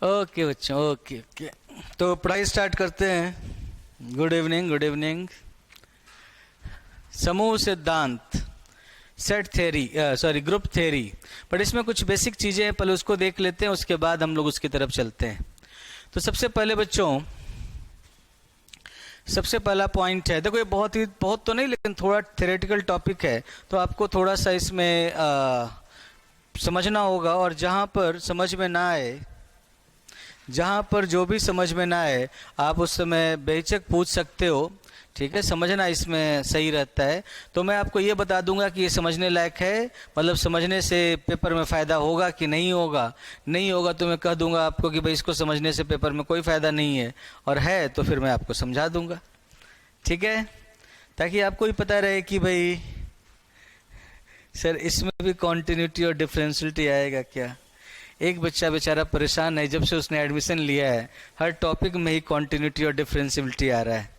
Okay बच्चों, okay okay. तो पढ़ाई स्टार्ट करते हैं। Good evening, good evening. समूह सिद्धांत, set theory, sorry group theory. But इसमें कुछ बेसिक चीज़ें हैं, पहले उसको देख लेते हैं, उसके बाद हम लोग उसकी तरफ चलते हैं। तो सबसे पहले बच्चों, सबसे पहला पॉइंट है, देखो ये बहुत तो नहीं, लेकिन थोड़ा थ्योरेटिकल टॉपिक है, तो आपको थोड़ा सा इसमें समझना होगा। और जहाँ पर समझ में ना आए, जहाँ पर जो भी समझ में ना आए, आप उस समय बेहिचक पूछ सकते हो, ठीक है। समझना इसमें सही रहता है। तो मैं आपको ये बता दूंगा कि ये समझने लायक है, मतलब समझने से पेपर में फ़ायदा होगा कि नहीं होगा। नहीं होगा तो मैं कह दूंगा आपको कि भाई इसको समझने से पेपर में कोई फ़ायदा नहीं है, और है तो फिर मैं आपको समझा दूंगा, ठीक है। ताकि आपको भी पता रहे कि भाई सर इसमें भी कॉन्टिन्यूटी और डिफरेंशियलिटी आएगा क्या। एक बच्चा बेचारा परेशान है, जब से उसने एडमिशन लिया है हर टॉपिक में ही कॉन्टिन्यूटी और डिफरेंशियलिटी आ रहा है।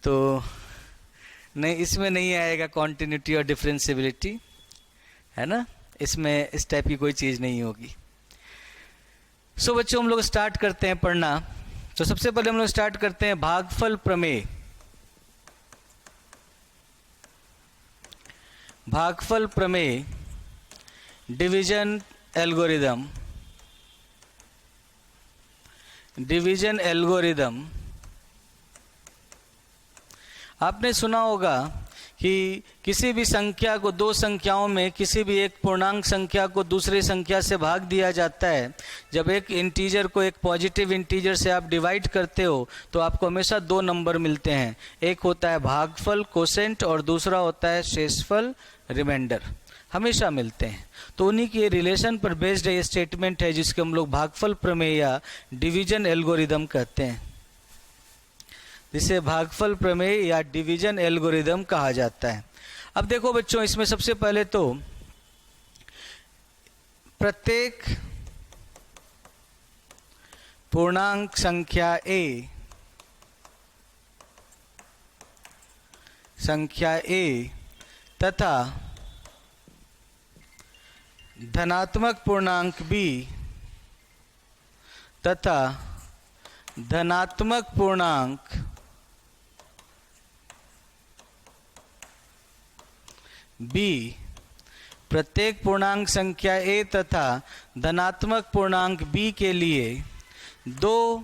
तो नहीं, इसमें नहीं आएगा कॉन्टिन्यूटी और डिफरेंशियबिलिटी, है ना। इसमें इस टाइप की कोई चीज़ नहीं होगी। सो बच्चों, हम लोग स्टार्ट करते हैं पढ़ना। तो सबसे पहले हम लोग स्टार्ट करते हैं भागफल प्रमेय। भागफल प्रमेय, डिवीजन एल्गोरिदम, डिवीजन एल्गोरिदम। आपने सुना होगा कि किसी भी संख्या को, दो संख्याओं में किसी भी एक पूर्णांक संख्या को दूसरी संख्या से भाग दिया जाता है। जब एक इंटीजर को एक पॉजिटिव इंटीजर से आप डिवाइड करते हो तो आपको हमेशा दो नंबर मिलते हैं। एक होता है भागफल कोसेंट और दूसरा होता है शेषफल रिमाइंडर, हमेशा मिलते हैं। तो उन्हीं के रिलेशन पर बेस्ड ये स्टेटमेंट है जिसके हम लोग भागफल प्रमेय या डिवीजन एल्गोरिदम कहते हैं, जिसे भागफल प्रमेय या डिवीजन एल्गोरिदम कहा जाता है। अब देखो बच्चों, इसमें सबसे पहले तो प्रत्येक पूर्णांक संख्या ए तथा धनात्मक पूर्णांक b तथा धनात्मक पूर्णांक b, प्रत्येक पूर्णांक संख्या a तथा धनात्मक पूर्णांक b के लिए दो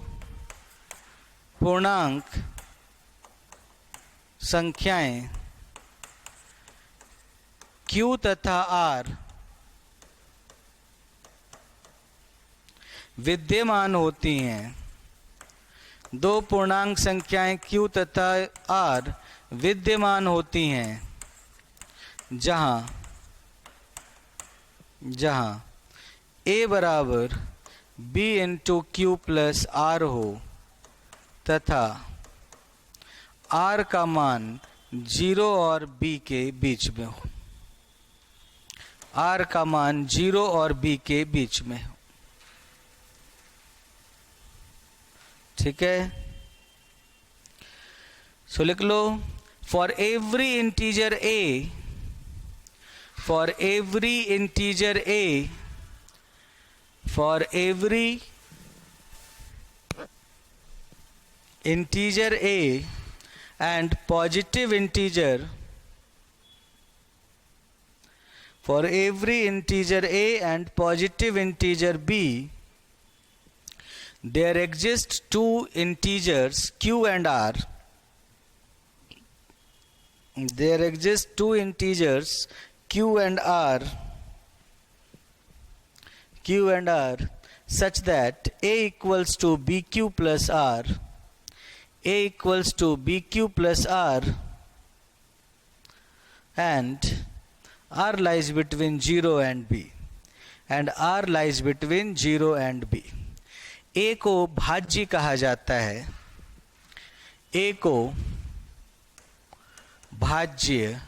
पूर्णांक संख्याएं q तथा r विद्यमान होती हैं। दो पूर्णांक संख्याएं q तथा r विद्यमान होती हैं जहां a बराबर b into Q plus r हो तथा r का मान 0 और b के बीच में हो। r का मान 0 और b के बीच में हो, ठीक है। सो लिख लो, for every integer a, for every integer a, for every integer a and positive integer, for every integer a and positive integer b, there exist two integers q and r. There exist two integers q and r such that a equals to bq plus r, a equals to bq plus r, and r lies between 0 and b, and r lies between 0 and b. a को भाज्य कहा जाता है, a को भाज्य,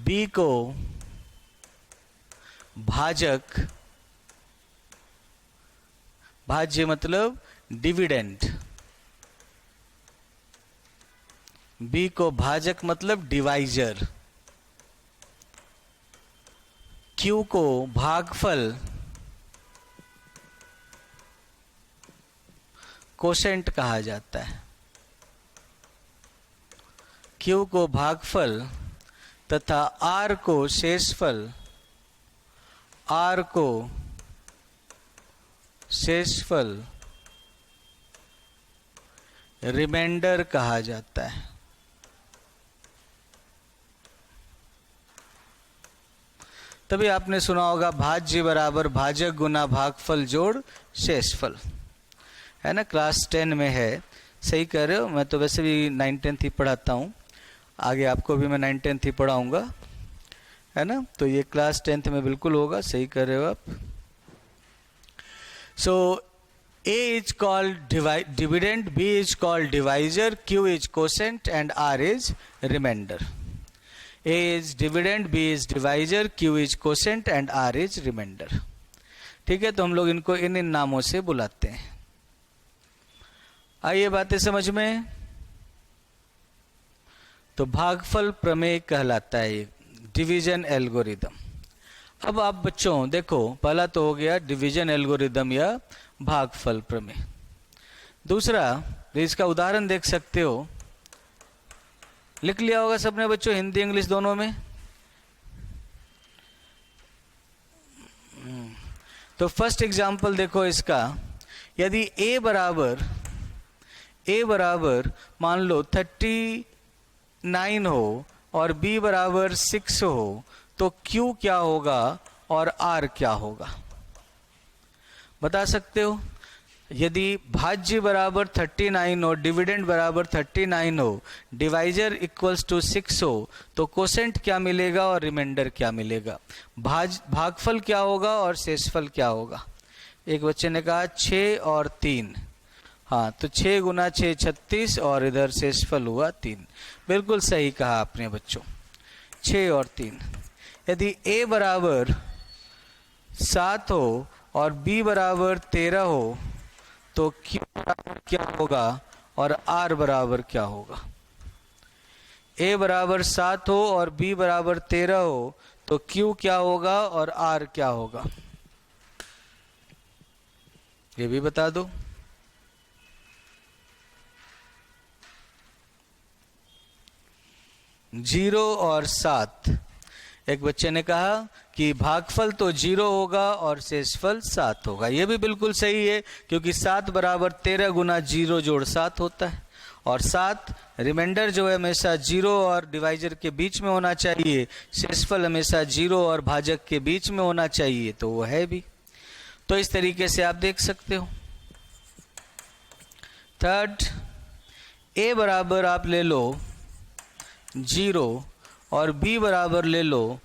b को भाजक, भाज्य मतलब डिविडेंड, b को भाजक मतलब डिवाइजर, q को भागफल कोसेंट कहा जाता है। Q को भागफल तथा R को शेषफल, R को शेषफल रिमाइंडर कहा जाता है। तभी आपने सुना होगा भाज्य बराबर भाजक गुना भागफल जोड़ शेषफल, है ना, क्लास 10 में है। सही कह रहे हो, मैं तो वैसे भी 9-10 ही पढ़ाता हूँ, आगे आपको भी मैं 9-10 ही पढ़ाऊँगा, है ना। तो ये क्लास 10 में बिल्कुल होगा, सही कर रहे हो आप। सो A is called dividend, B is called divisor, Q is quotient and R is remainder. A is dividend, B is divisor, Q is quotient and R is remainder. ठीक है, तो हम लोग इनको इन नामों से बुलाते हैं। आइए बातें समझ में। तो भागफल प्रमेय कहलाता है ये, डिवीजन एल्गोरिदम। अब आप बच्चों देखो, पहला तो हो गया डिवीजन एल्गोरिदम या भागफल प्रमेय। दूसरा, इसका उदाहरण देख सकते हो, लिख लिया होगा सबने बच्चों, हिंदी इंग्लिश दोनों में। तो फर्स्ट एग्जांपल देखो इसका, यदि a बराबर मान लो 39 हो और b बराबर 6 हो, तो q क्या होगा और r क्या होगा, बता सकते हो। यदि भाज्य बराबर 39 हो, डिविडेंड बराबर 39 हो, डिवाइजर इक्वल्स टू 6 हो, तो कोसेंट क्या मिलेगा और रिमाइंडर क्या मिलेगा, भागफल क्या होगा और शेषफल क्या होगा। एक बच्चे ने कहा 6 और 3, हाँ, तो 6 गुना 6 36 और इधर शेषफल हुआ 3। बिल्कुल सही कहा आपने बच्चों, 6 और 3। यदि a बराबर 7 हो और b बराबर 13 हो, तो q बराबर क्या होगा और r बराबर क्या होगा। a बराबर 7 हो और b बराबर 13 हो, तो q क्या होगा और r क्या होगा, ये भी बता दो। जीरो और 7। एक बच्चे ने कहा कि भागफल तो 0 होगा और शेषफल 7 होगा। ये भी बिल्कुल सही है, क्योंकि 7 बराबर 13 गुना 0 जोड़ 7 होता है, और 7 रिमाइंडर जो है हमेशा 0 और डिवाइजर के बीच में होना चाहिए, शेषफल हमेशा 0 और भाजक के बीच में होना चाहिए, तो वो है भी। तो इस तरीके से आप देख सकते हो। थर्ड, a बराबर आप ले लो 0 और b बराबर ले लो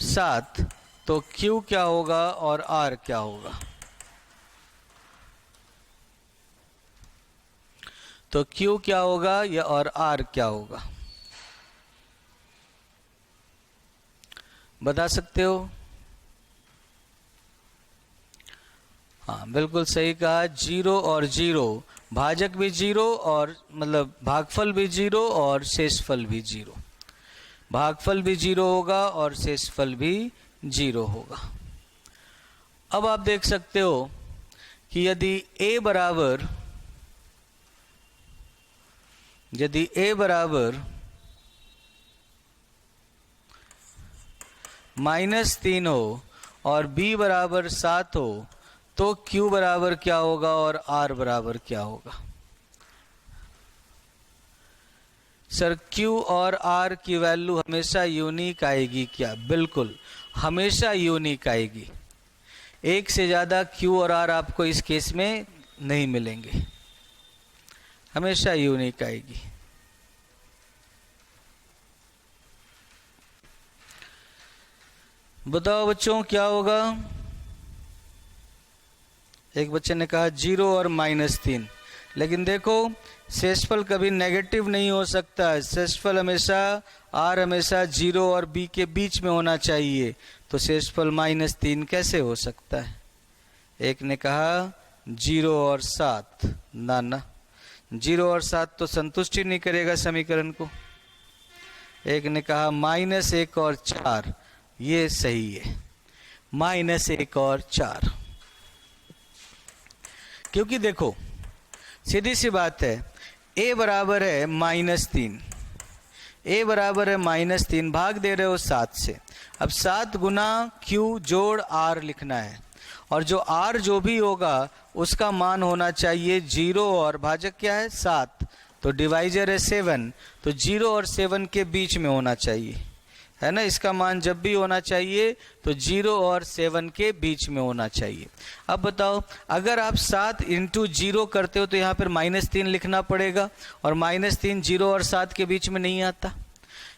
7, तो q क्या होगा और r क्या होगा, तो q क्या होगा या और r क्या होगा, बता सकते हो। हाँ, बिल्कुल सही कहा, 0 और 0, भाजक भी 0 और मतलब भागफल भी 0 और शेषफल भी 0, भागफल भी 0 होगा और शेषफल भी 0 होगा। अब आप देख सकते हो कि यदि a बराबर -3 हो और b बराबर 7 हो, तो q बराबर क्या होगा और r बराबर क्या होगा। सर q और r की वैल्यू हमेशा यूनिक आएगी क्या? बिल्कुल, हमेशा यूनिक आएगी। एक से ज़्यादा q और r आपको इस केस में नहीं मिलेंगे, हमेशा यूनिक आएगी। बताओ बच्चों क्या होगा। एक बच्चे ने कहा 0 और -3, लेकिन देखो शेषफल कभी नेगेटिव नहीं हो सकता है। शेषफल हमेशा r हमेशा 0 और b के बीच में होना चाहिए, तो शेषफल -3 कैसे हो सकता है। एक ने कहा 0 और 7, ना 0 और 7 तो संतुष्टि नहीं करेगा समीकरण को। एक ने कहा -1 और 4, ये सही है, -1 और 4। क्योंकि देखो सीधी सी बात है, a बराबर है -3, a बराबर है -3, भाग दे रहे हो 7 से। अब 7 गुना q जोड़ r लिखना है, और जो r जो भी होगा उसका मान होना चाहिए 0, और भाजक क्या है 7, तो डिवाइजर है 7, तो 0 और 7 के बीच में होना चाहिए, है ना। इसका मान जब भी होना चाहिए तो 0 और 7 के बीच में होना चाहिए। अब बताओ, अगर आप 7 इंटू 0 करते हो तो यहाँ पर -3 लिखना पड़ेगा, और -3 0 और 7 के बीच में नहीं आता,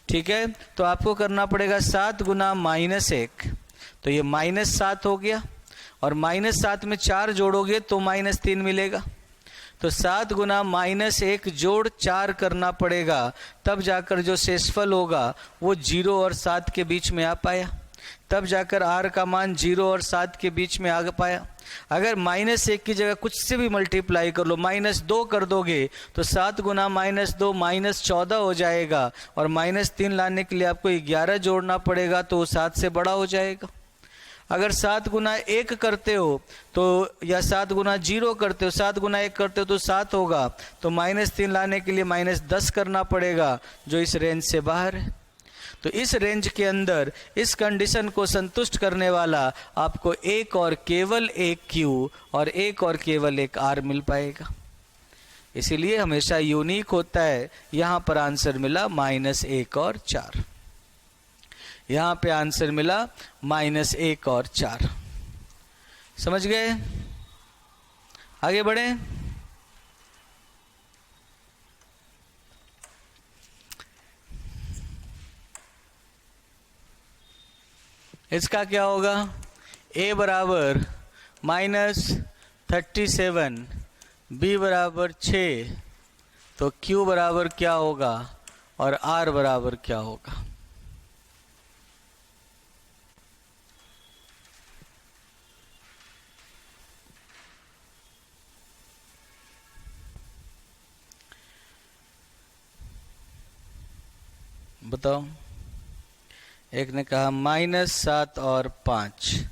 ठीक है। तो आपको करना पड़ेगा 7 गुना -1, तो ये -7 हो गया, और -7 में 4 जोड़ोगे तो -3 मिलेगा, तो 7 गुना -1 जोड़ 4 करना पड़ेगा, तब जाकर जो शेषफल होगा वो 0 और 7 के बीच में आ पाया, तब जाकर r का मान 0 और 7 के बीच में आ पाया। अगर -1 की जगह कुछ से भी मल्टीप्लाई कर लो, -2 कर दोगे तो 7 गुना -2 -14 हो जाएगा, और -3 लाने के लिए आपको 11 जोड़ना पड़ेगा, तो वो 7 से बड़ा हो जाएगा। अगर 7 गुना 1 करते हो तो, या 7 गुना 0 करते हो, 7 गुना 1 करते हो तो 7 होगा, तो -3 लाने के लिए -10 करना पड़ेगा, जो इस रेंज से बाहर है। तो इस रेंज के अंदर इस कंडीशन को संतुष्ट करने वाला आपको एक और केवल एक Q और एक और केवल एक R मिल पाएगा। इसीलिए हमेशा यूनिक होता है। यहाँ पर आंसर मिला -1 और 4, यहाँ पे आंसर मिला -1 और 4। समझ गए? आगे बढ़े। इसका क्या होगा? a बराबर -37, b बराबर 6, तो q बराबर क्या होगा और r बराबर क्या होगा? बताओ। एक ने कहा -7 और 5,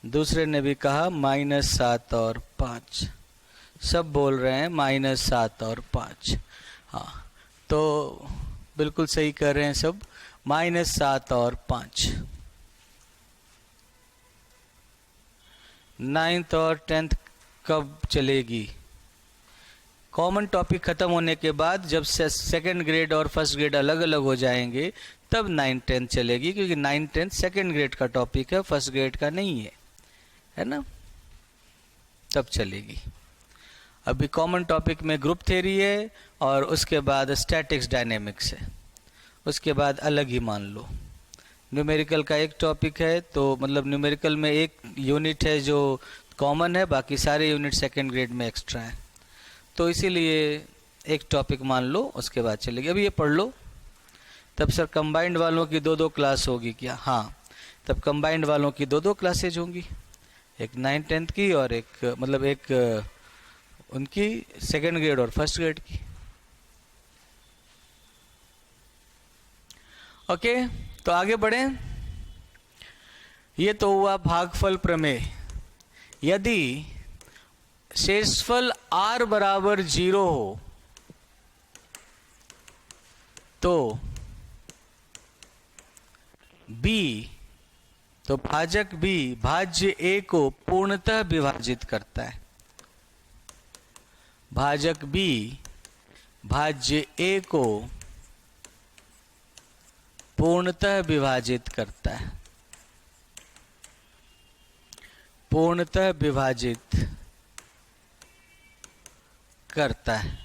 दूसरे ने भी कहा -7 और 5, सब बोल रहे हैं -7 और 5। हाँ, तो बिल्कुल सही कर रहे हैं सब, -7 और 5। 9th और 10th कब चलेगी? कॉमन टॉपिक खत्म होने के बाद, जब सेकेंड ग्रेड और फर्स्ट ग्रेड अलग अलग हो जाएंगे, तब 9th 10th चलेगी, क्योंकि 9th 10th सेकेंड ग्रेड का टॉपिक है, फर्स्ट ग्रेड का नहीं है ना, तब चलेगी। अभी कॉमन टॉपिक में ग्रुप थ्योरी है, और उसके बाद स्टैटिक्स डायनेमिक्स है, उसके बाद अलग ही मान लो। न्यूमेरिकल का एक टॉपिक है, तो मतलब न्यूमेरिकल में एक यूनिट है जो कॉमन है, बाकी सारे यूनिट सेकेंड ग्रेड में एक्स्ट्रा है, तो इसीलिए एक टॉपिक मान लो, उसके बाद चलेगी। अभी ये पढ़ लो। तब सर कंबाइंड वालों की 2-2 क्लास होगी क्या? हाँ, तब कंबाइंड वालों की 2-2 क्लासेज होंगी, एक 9th 10th की और एक मतलब एक उनकी सेकेंड ग्रेड और फर्स्ट ग्रेड की। ओके, तो आगे बढ़े। ये तो हुआ भागफल प्रमेय। यदि शेषफल r बराबर 0 हो तो b, तो भाजक b भाज्य a को पूर्णतः विभाजित करता है। भाजक b भाज्य a को पूर्णतः विभाजित करता है, पूर्णतः विभाजित करता है।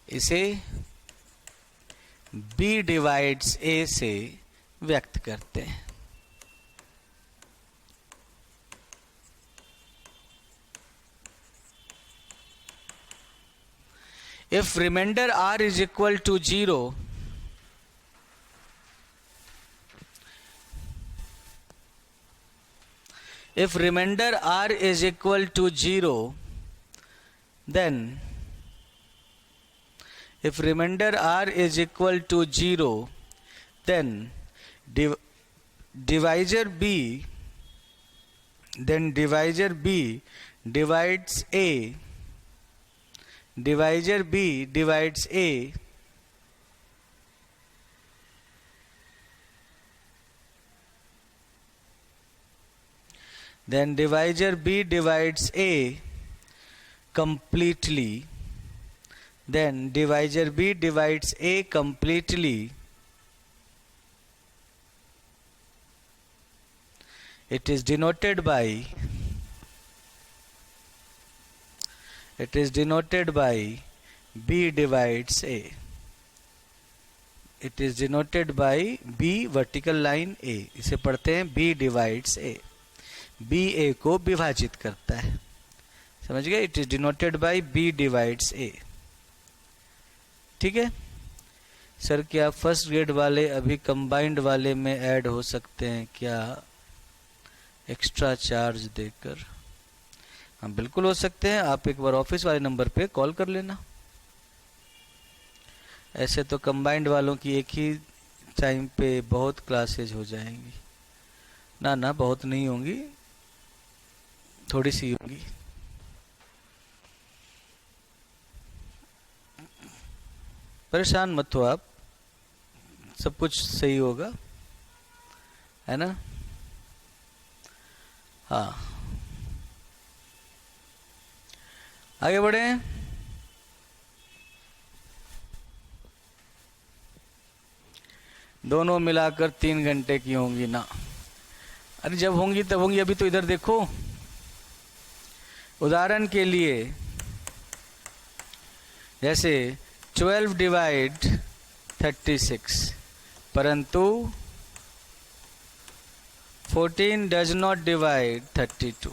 इसे b डिवाइड्स a से व्यक्त करते हैं। If remainder r is equal to 0, if remainder r is equal to 0, then if remainder r is equal to 0, then divisor b divides a divisor B divides A, then divisor B divides A completely, then divisor B divides A completely, it is denoted by B divides A. It is denoted by B vertical line A. इसे पढ़ते हैं B divides A. B A को विभाजित करता है, समझ गए? It is denoted by B divides A. ठीक है सर, क्या फर्स्ट ग्रेड वाले अभी कंबाइंड वाले में ऐड हो सकते हैं क्या एक्स्ट्रा चार्ज देकर? हाँ बिल्कुल हो सकते हैं, आप एक बार ऑफिस वाले नंबर पे कॉल कर लेना। ऐसे तो कंबाइंड वालों की एक ही टाइम पे बहुत क्लासेज हो जाएंगी। ना बहुत नहीं होंगी, थोड़ी सी होंगी। परेशान मत हो आप, सब कुछ सही होगा, है ना? हाँ, आगे बढ़े। दोनों मिलाकर 3 घंटे की होंगी ना? अरे जब होंगी तब होंगी, अभी तो इधर देखो। उदाहरण के लिए जैसे 12 डिवाइड 36, परंतु 14 डज नॉट डिवाइड 32।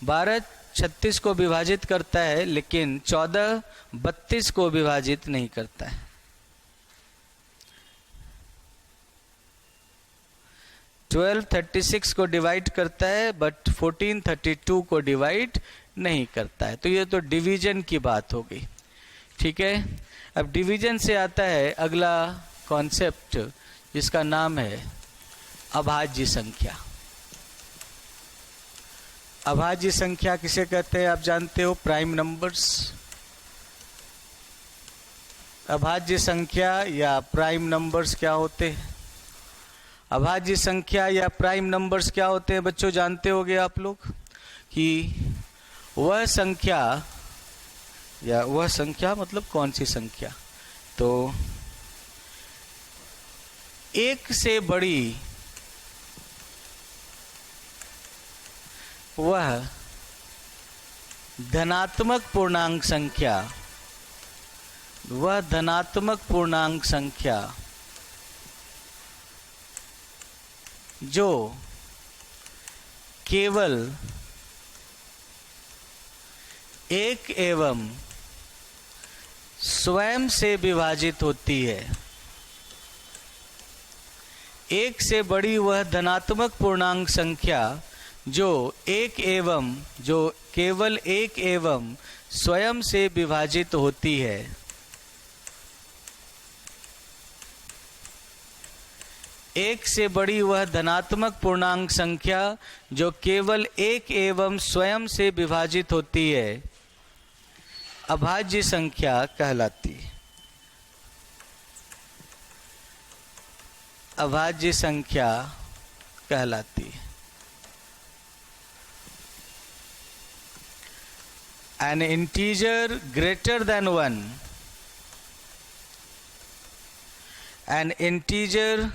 12 36 को विभाजित करता है, लेकिन 14 32 को विभाजित नहीं करता है। 12 36 को डिवाइड करता है, बट 14 32 को डिवाइड नहीं करता है। तो ये तो डिवीजन की बात हो गई, ठीक है। अब डिवीजन से आता है अगला कॉन्सेप्ट, जिसका नाम है अभाज्य संख्या। अभाज्य संख्या किसे कहते हैं आप जानते हो? Prime numbers. अभाज्य संख्या या प्राइम नंबर्स क्या होते हैं? अभाज्य संख्या या प्राइम नंबर्स क्या होते हैं बच्चों? जानते होगे आप लोग कि वह संख्या, या वह संख्या मतलब कौन सी संख्या? तो एक से बड़ी वह धनात्मक पूर्णांक संख्या, वह धनात्मक पूर्णांक संख्या जो केवल एक एवं स्वयं से विभाजित होती है। एक से बड़ी वह धनात्मक पूर्णांक संख्या जो केवल एक एवं स्वयं से विभाजित होती है। एक से बड़ी वह धनात्मक पूर्णांक संख्या जो केवल एक एवं स्वयं से विभाजित होती है, अभाज्य संख्या कहलाती है। अभाज्य संख्या कहलाती है। An integer greater than 1, an integer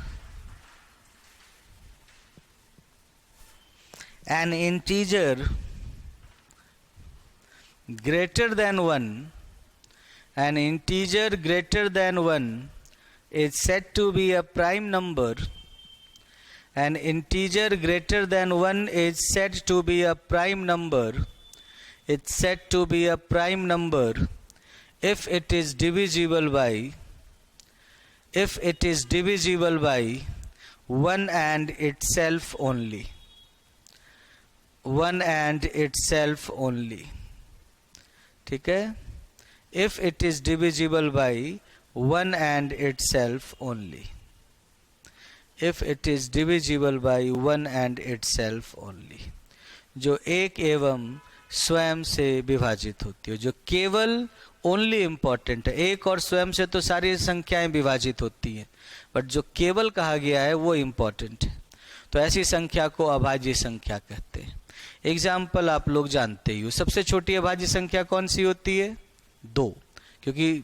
greater than 1, an integer greater than 1 is said to be a prime number. An integer greater than 1 is said to be a prime number. It's said to be a prime number if it is divisible by 1 and itself only. 1 and itself only. ठीक है? If it is divisible by 1 and itself only. If it is divisible by 1 and itself only. जो एक एवं स्वयं से विभाजित होती है, जो केवल ओनली इम्पॉर्टेंट है। एक और स्वयं से तो सारी संख्याएं विभाजित होती हैं, बट जो केवल कहा गया है वो इम्पॉर्टेंट है। तो ऐसी संख्या को अभाज्य संख्या कहते हैं। एग्जाम्पल आप लोग जानते ही हो, सबसे छोटी अभाज्य संख्या कौन सी होती है? 2, क्योंकि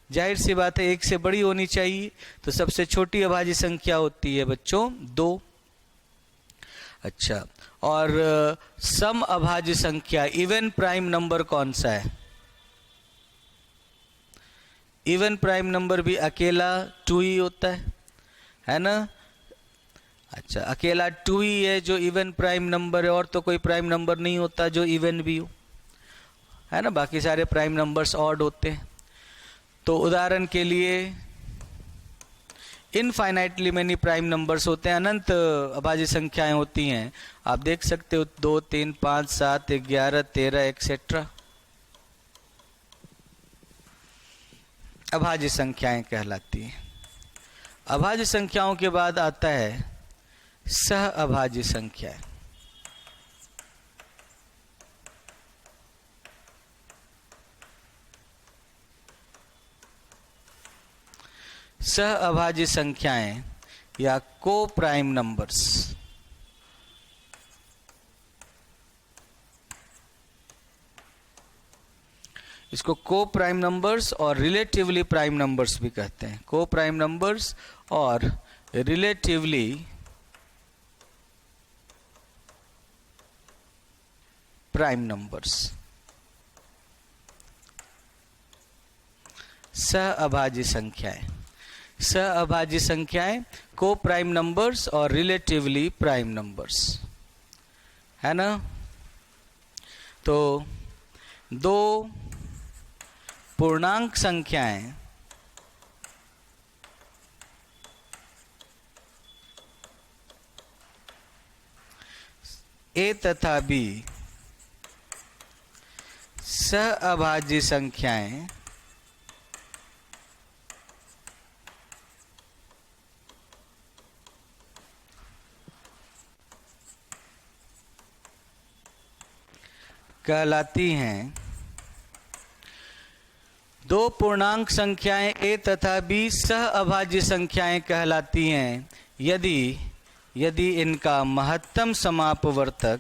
जाहिर सी बात है एक से बड़ी होनी चाहिए, तो सबसे छोटी अभाज्य संख्या होती है बच्चों 2। अच्छा, और सम अभाज्य संख्या इवन प्राइम नंबर कौन सा है? इवन प्राइम नंबर भी अकेला 2 ही होता है ना? अच्छा, अकेला 2 ही है जो इवन प्राइम नंबर है, और तो कोई प्राइम नंबर नहीं होता जो इवन भी हो, है ना? बाकी सारे प्राइम नंबर्स ऑड होते हैं। तो उदाहरण के लिए इनफाइनाइटली मेनी प्राइम नंबर्स होते हैं, अनंत अभाज्य संख्याएं होती हैं। आप देख सकते हो 2, 3, 5, 7, 11, 13 एक्सेट्रा अभाज्य संख्याएं कहलाती हैं। अभाज्य संख्याओं के बाद आता है सह अभाज्य संख्याएं। सह अभाज्य संख्याएं या को प्राइम नंबर्स। इसको को प्राइम नंबर्स और रिलेटिवली प्राइम नंबर्स भी कहते हैं। को प्राइम नंबर्स और रिलेटिवली प्राइम नंबर्स। सह अभाज्य संख्याएं। सह अभाज्य संख्याएं को प्राइम नंबर्स और रिलेटिवली प्राइम नंबर्स, है ना? तो दो पूर्णांक संख्याएं ए तथा बी सह अभाज्य संख्याएं कहलाती हैं। दो पूर्णांक संख्याएं ए तथा बी सह अभाज्य संख्याएं कहलाती हैं यदि इनका महत्तम समापवर्तक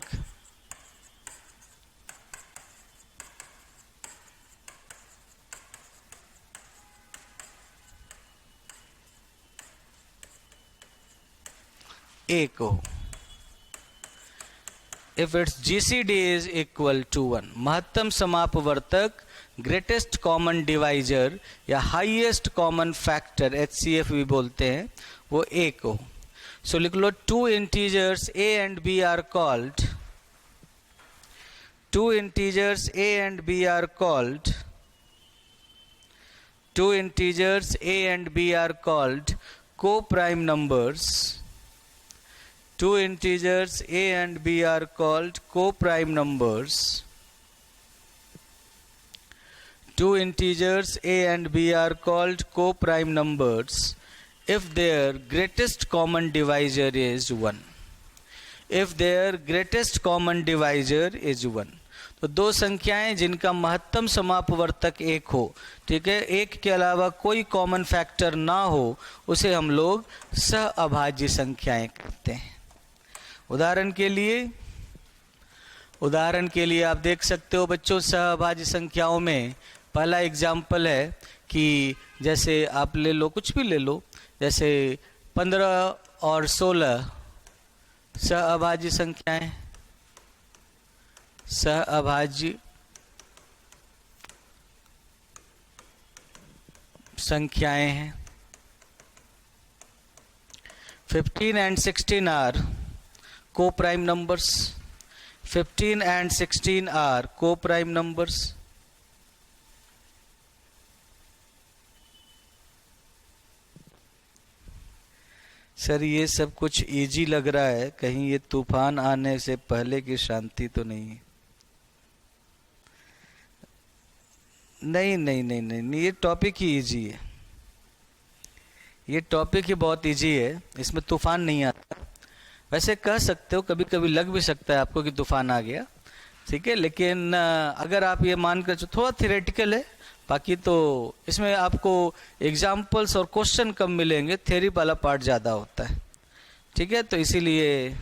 एक हो। If its GCD is equal to 1, महत्तम समापवर्तक ग्रेटेस्ट कॉमन डिवाइजर या हाईएस्ट कॉमन फैक्टर HCF भी बोलते हैं, वो एक हो। सो लिख लो, two integers A and B are called, two integers A and B are called, two integers A and B are called co-prime numbers. Two integers A and B are called co-prime numbers. Two integers A and B are called co-prime numbers if their greatest common divisor is 1. If their greatest common divisor is 1. तो दो संख्याएं जिनका महत्तम समापवर्तक एक हो, ठीक है, एक के अलावा कोई कॉमन फैक्टर ना हो, उसे हम लोग सह अभाज्य संख्याएं कहते हैं। उदाहरण के लिए आप देख सकते हो बच्चों, सहअभाज्य संख्याओं में पहला एग्जाम्पल है कि जैसे आप ले लो, कुछ भी ले लो, जैसे 15 और 16 सहअभाज्य संख्याएं, सहअभाज्य संख्याएं हैं। 15 and 16 are co-prime numbers. 15 and 16 are co-prime numbers. Sir ये सब कुछ इजी लग रहा है, कहीं ये तूफान आने से पहले की शांति तो नहीं है? नहीं, ये टॉपिक ही इजी है, ये टॉपिक ही बहुत इजी है, इसमें तूफान नहीं आता। वैसे कह सकते हो, कभी कभी लग भी सकता है आपको कि तूफान आ गया, ठीक है। लेकिन अगर आप ये मानकर थोड़ा थियोरेटिकल है, बाकी तो इसमें आपको एग्जाम्पल्स और क्वेश्चन कम मिलेंगे, थ्योरी वाला पार्ट ज़्यादा होता है। ठीक है, तो इसीलिए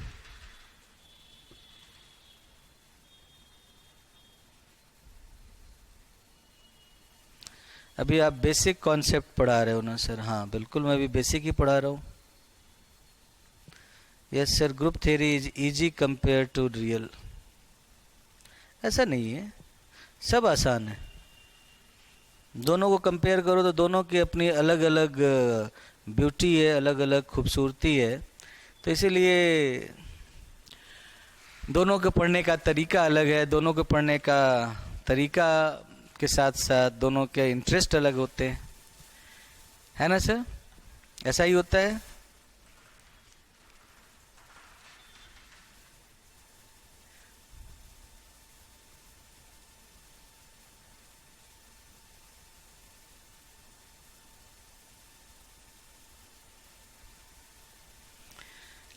अभी आप बेसिक कॉन्सेप्ट पढ़ा रहे हो ना सर? हाँ बिल्कुल, मैं भी बेसिक ही पढ़ा रहा हूँ। Yes sir, group theory is easy compare to real. ऐसा नहीं है, सब आसान है। दोनों को कंपेयर करो तो दोनों की अपनी अलग अलग ब्यूटी है, अलग अलग खूबसूरती है। तो इसीलिए दोनों के पढ़ने का तरीका अलग है, दोनों के पढ़ने का तरीका के साथ साथ दोनों के इंटरेस्ट अलग होते हैं, है ना सर? ऐसा ही होता है।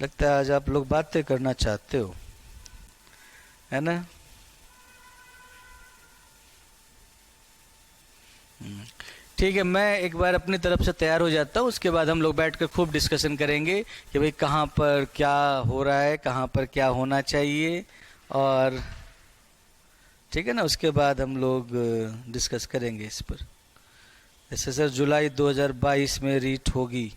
लगता है आज आप लोग बातें करना चाहते हो, है ना? ठीक है, मैं एक बार अपनी तरफ से तैयार हो जाता हूँ, उसके बाद हम लोग बैठकर खूब डिस्कशन करेंगे कि भाई कहाँ पर क्या हो रहा है, कहाँ पर क्या होना चाहिए, और ठीक है ना, उसके बाद हम लोग डिस्कस करेंगे इस पर। जैसे सर जुलाई 2022 में रीट होगी,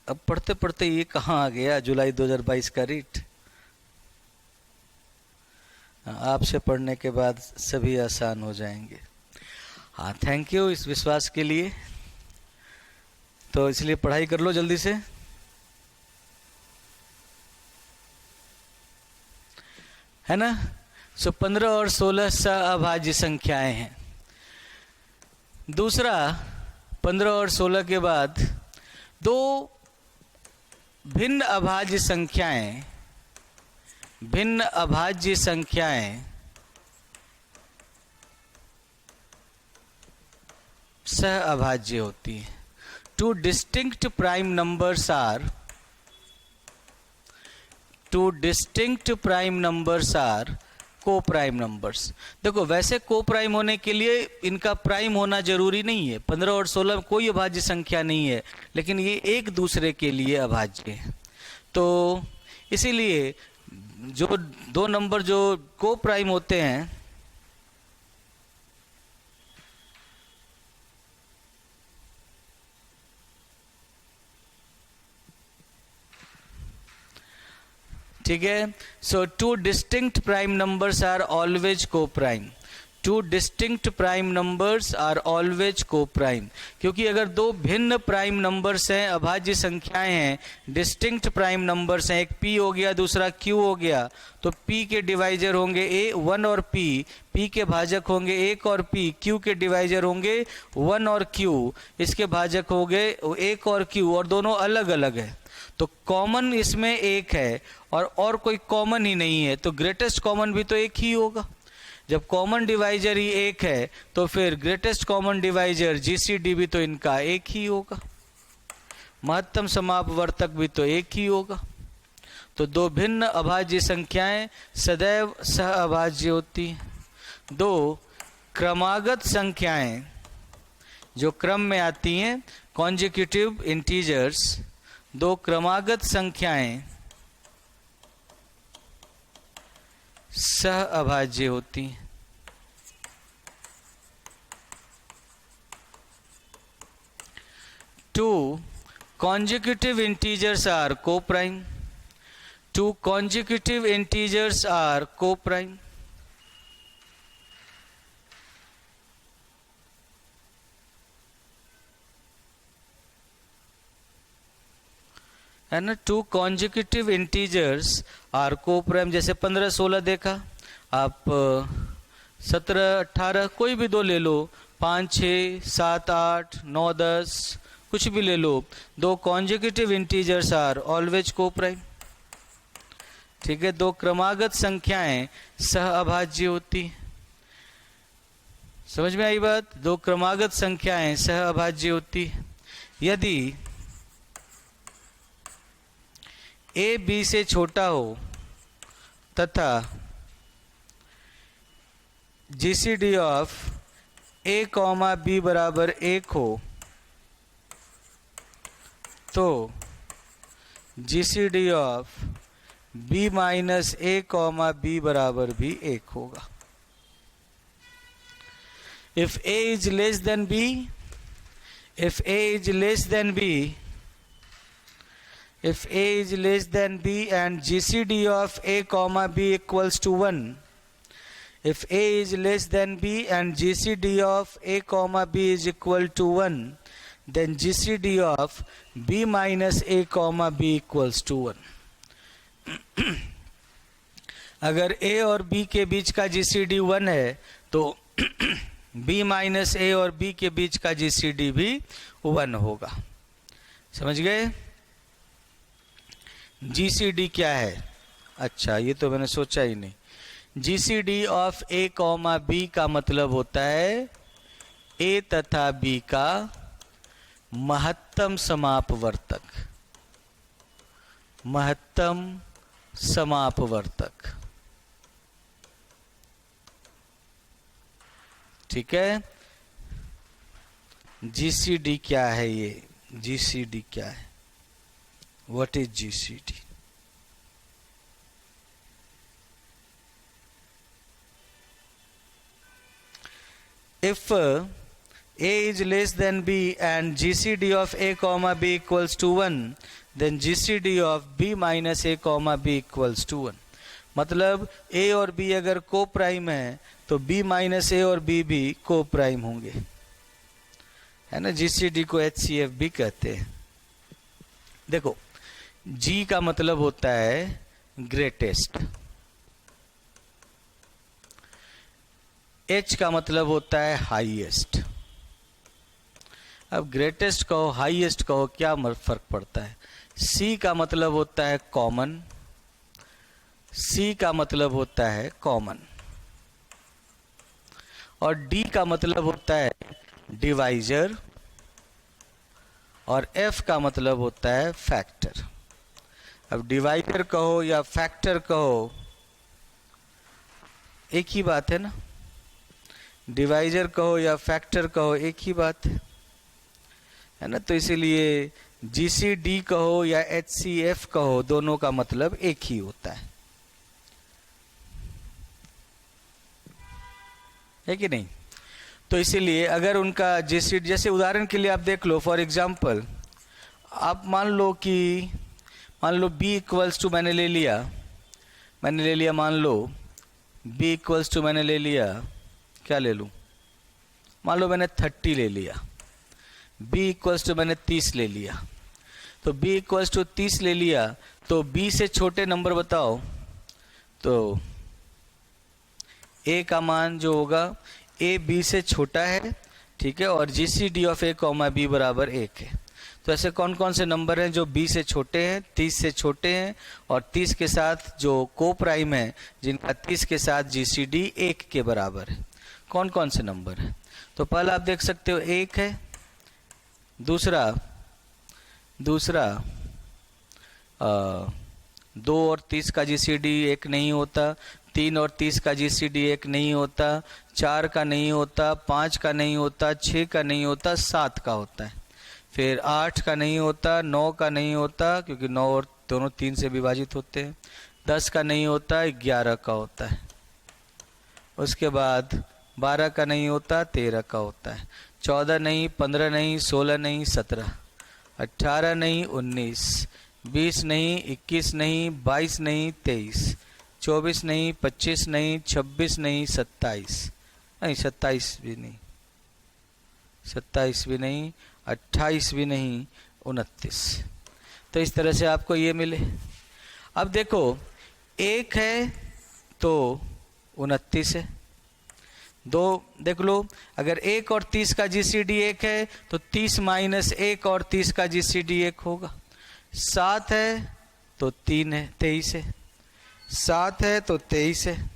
अब पढ़ते पढ़ते ये कहाँ आ गया जुलाई 2022 का रीट? आपसे पढ़ने के बाद सभी आसान हो जाएंगे। हाँ, थैंक यू इस विश्वास के लिए। तो इसलिए पढ़ाई कर लो जल्दी से, है ना? सो 15 और 16 सअभाज्य संख्याएं हैं। दूसरा, 15 और 16 के बाद दो भिन्न अभाज्य संख्याएं, भिन्न अभाज्य संख्याएं सहअभाज्य होती है। Two distinct prime numbers are, two distinct prime numbers are coprime numbers. देखो, वैसे को प्राइम होने के लिए इनका प्राइम होना जरूरी नहीं है। 15 और 16 में कोई अभाज्य संख्या नहीं है, लेकिन ये एक दूसरे के लिए अभाज्य है। तो इसीलिए जो दो नंबर जो को प्राइम होते हैं, ठीक है। So two distinct prime numbers are always coprime, two distinct prime numbers are always coprime. क्योंकि अगर दो भिन्न प्राइम नंबर्स हैं, अभाज्य संख्याएं हैं, डिस्टिंक्ट प्राइम नंबर्स हैं, एक p हो गया दूसरा q हो गया, तो p के डिवाइजर होंगे a 1 और p के भाजक होंगे 1 और p, q के डिवाइजर होंगे 1 और q, इसके भाजक होंगे 1 और q, और दोनों अलग अलग है। तो कॉमन इसमें एक है और कोई कॉमन ही नहीं है, तो ग्रेटेस्ट कॉमन भी तो एक ही होगा। जब कॉमन डिवाइजर ही एक है तो फिर ग्रेटेस्ट कॉमन डिवाइजर जीसीडी भी तो इनका एक ही होगा, महत्तम समापवर्तक भी तो एक ही होगा। तो दो भिन्न अभाज्य संख्याएं सदैव सहअभाज्य होती हैं। दो क्रमागत संख्याएं जो क्रम में आती हैं, कॉन्जिक्यूटिव इंटीजर्स, दो क्रमागत संख्याएं सहअभाज्य होती हैं। Two consecutive integers are co-prime. Two consecutive integers are co-prime. है ना? टू कॉन्जिक्यूटिव इंटीजर्स आर को प्राइम। जैसे 15 16 देखा, आप 17 18 कोई भी दो ले लो, 5 6 7 8 9 10 कुछ भी ले लो, दो कॉन्जिक्यूटिव इंटीजर्स आर ऑलवेज को प्राइम। ठीक है, दो क्रमागत संख्याएं सहअभाज्य होती। समझ में आई बात? दो क्रमागत संख्याएं सहअभाज्य होती यदि a b से छोटा हो तथा GCD of A comma B बराबर 1 हो तो GCD of B minus A comma B बराबर भी 1 होगा। If a is less than b, if a is less than b, if a is less than b and GCD of a comma b equals to 1, if a is less than b and GCD of a comma b is equal to 1, then GCD of b minus a comma b equals to 1. अगर a और b के बीच का GCD 1 है तो b minus ए और b के बीच का GCD भी 1 होगा। समझ गए? GCD क्या है? अच्छा, ये तो मैंने सोचा ही नहीं। GCD of a comma b का मतलब होता है a तथा b का महत्तम समापवर्तक, महत्तम समापवर्तक। ठीक है? GCD क्या है? ये GCD क्या है? What is GCD? If a is less than b and GCD of a comma b equals to 1, then GCD of b minus a comma b equals to 1. मतलब a और b अगर को prime है तो b minus ए और b भी को prime होंगे, है ना? GCD को HCF भी कहते हैं। देखो, G का मतलब होता है ग्रेटेस्ट, H का मतलब होता है हाईएस्ट। अब ग्रेटेस्ट कहो हाईएस्ट कहो क्या फर्क पड़ता है? C का मतलब होता है कॉमन, C का मतलब होता है कॉमन, और D का मतलब होता है डिवाइजर, और F का मतलब होता है फैक्टर। अब डिवाइजर कहो या फैक्टर कहो एक ही बात है ना? डिवाइजर कहो या फैक्टर कहो एक ही बात है ना? तो इसीलिए GCD कहो या HCF कहो दोनों का मतलब एक ही होता है कि नहीं? तो इसीलिए अगर उनका GCD, जैसे उदाहरण के लिए आप देख लो, फॉर एग्जांपल आप मान लो B इक्वल्स टू मैंने ले लिया मान लो B इक्वल्स टू मैंने ले लिया, क्या ले लूं? मान लो मैंने 30 ले लिया, B इक्वल्स टू मैंने 30 ले लिया। तो B इक्वल्स टू 30 ले लिया तो B से छोटे नंबर बताओ, तो A का मान जो होगा A B से छोटा है, ठीक है, और GCD of A comma B बराबर 1 है। तो ऐसे कौन कौन से नंबर हैं जो B से छोटे हैं, 30 से छोटे हैं, और 30 के साथ जो को प्राइम है जिनका 30 के साथ GCD 1 के बराबर है? कौन कौन से नंबर हैं? तो पहला आप देख सकते हो 1 है, दूसरा 2 और 30 का GCD 1 नहीं होता, 3 और 30 का GCD 1 नहीं होता, 4 का नहीं होता, 5 का नहीं होता, 6 का नहीं होता, 7 का होता है, फिर 8 का नहीं होता, 9 का नहीं होता क्योंकि 9 और दोनों 3 से विभाजित होते हैं, 10 का नहीं होता, 11 का होता है, उसके बाद 12 का नहीं होता, 13 का होता है, 14 नहीं, 15 नहीं, 16 नहीं, 17, 18 नहीं, 19, 20 नहीं, 21 नहीं, 22 नहीं, 23, 24 नहीं, 25 नहीं, 26 नहीं, 27 नहीं, 27 भी नहीं, 27 भी नहीं, 28 भी नहीं, 29। तो इस तरह से आपको ये मिले। अब देखो 1 है तो 29 है, 2 देख लो, अगर 1 और 30 का GCD 1 है तो 30 माइनस 1 और 30 का GCD 1 होगा, 7 है तो 3 है, 23 है, 7 है तो 23 है,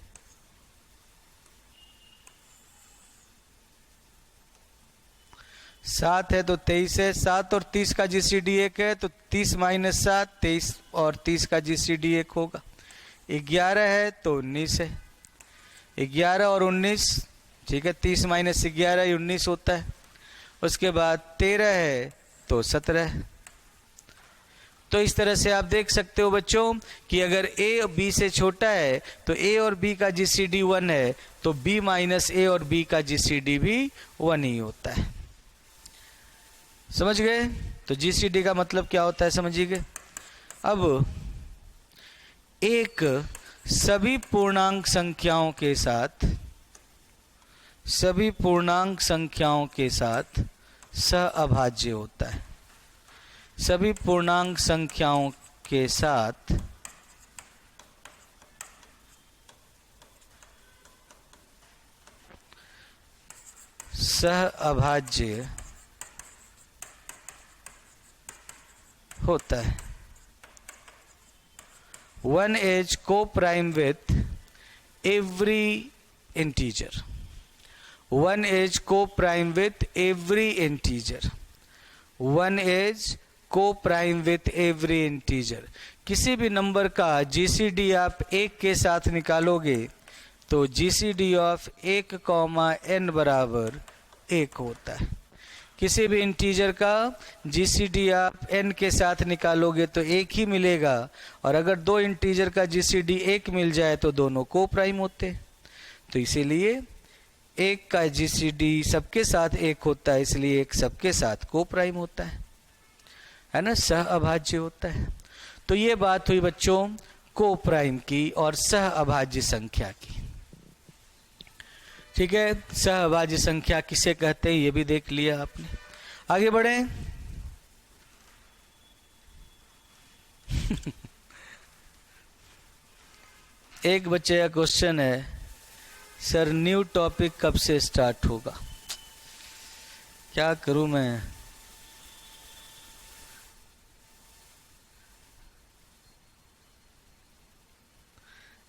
7 है तो 23 है, 7 और 30 का GCD 1 है तो 30 माइनस 7, 23 और 30 का GCD 1 होगा, 11 है तो 19 है, 11 और 19, ठीक है, 30 माइनस 11 19 होता है। उसके बाद 13 है तो 17। तो इस तरह से आप देख सकते हो बच्चों कि अगर a b से छोटा है तो a और b का GCD 1 है, तो b माइनस a और b का GCD भी 1 ही होता है। समझ गए? तो GCD का मतलब क्या होता है समझिए। अब एक सभी पूर्णांक संख्याओं के साथ सहअभाज्य होता है। सभी पूर्णांक संख्याओं के साथ सहअभाज्य होता है। One is co-prime with every integer. One is co-prime with every integer. One is co-prime with every integer. किसी भी नंबर का GCD आप 1 के साथ निकालोगे तो GCD ऑफ 1, n बराबर 1 होता है। किसी भी इंटीजर का GCD आप n के साथ निकालोगे तो 1 ही मिलेगा, और अगर दो इंटीजर का GCD 1 मिल जाए तो दोनों को प्राइम होते। तो इसीलिए 1 का GCD सबके साथ 1 होता है, इसलिए 1 सबके साथ को प्राइम होता है ना, सहअभाज्य होता है। तो ये बात हुई बच्चों को प्राइम की और सहअभाज्य संख्या की। ठीक है, सहअभाज्य संख्या किसे कहते हैं ये भी देख लिया आपने। आगे बढ़े। एक बच्चे का क्वेश्चन है, सर न्यू टॉपिक कब से स्टार्ट होगा? क्या करूं मैं?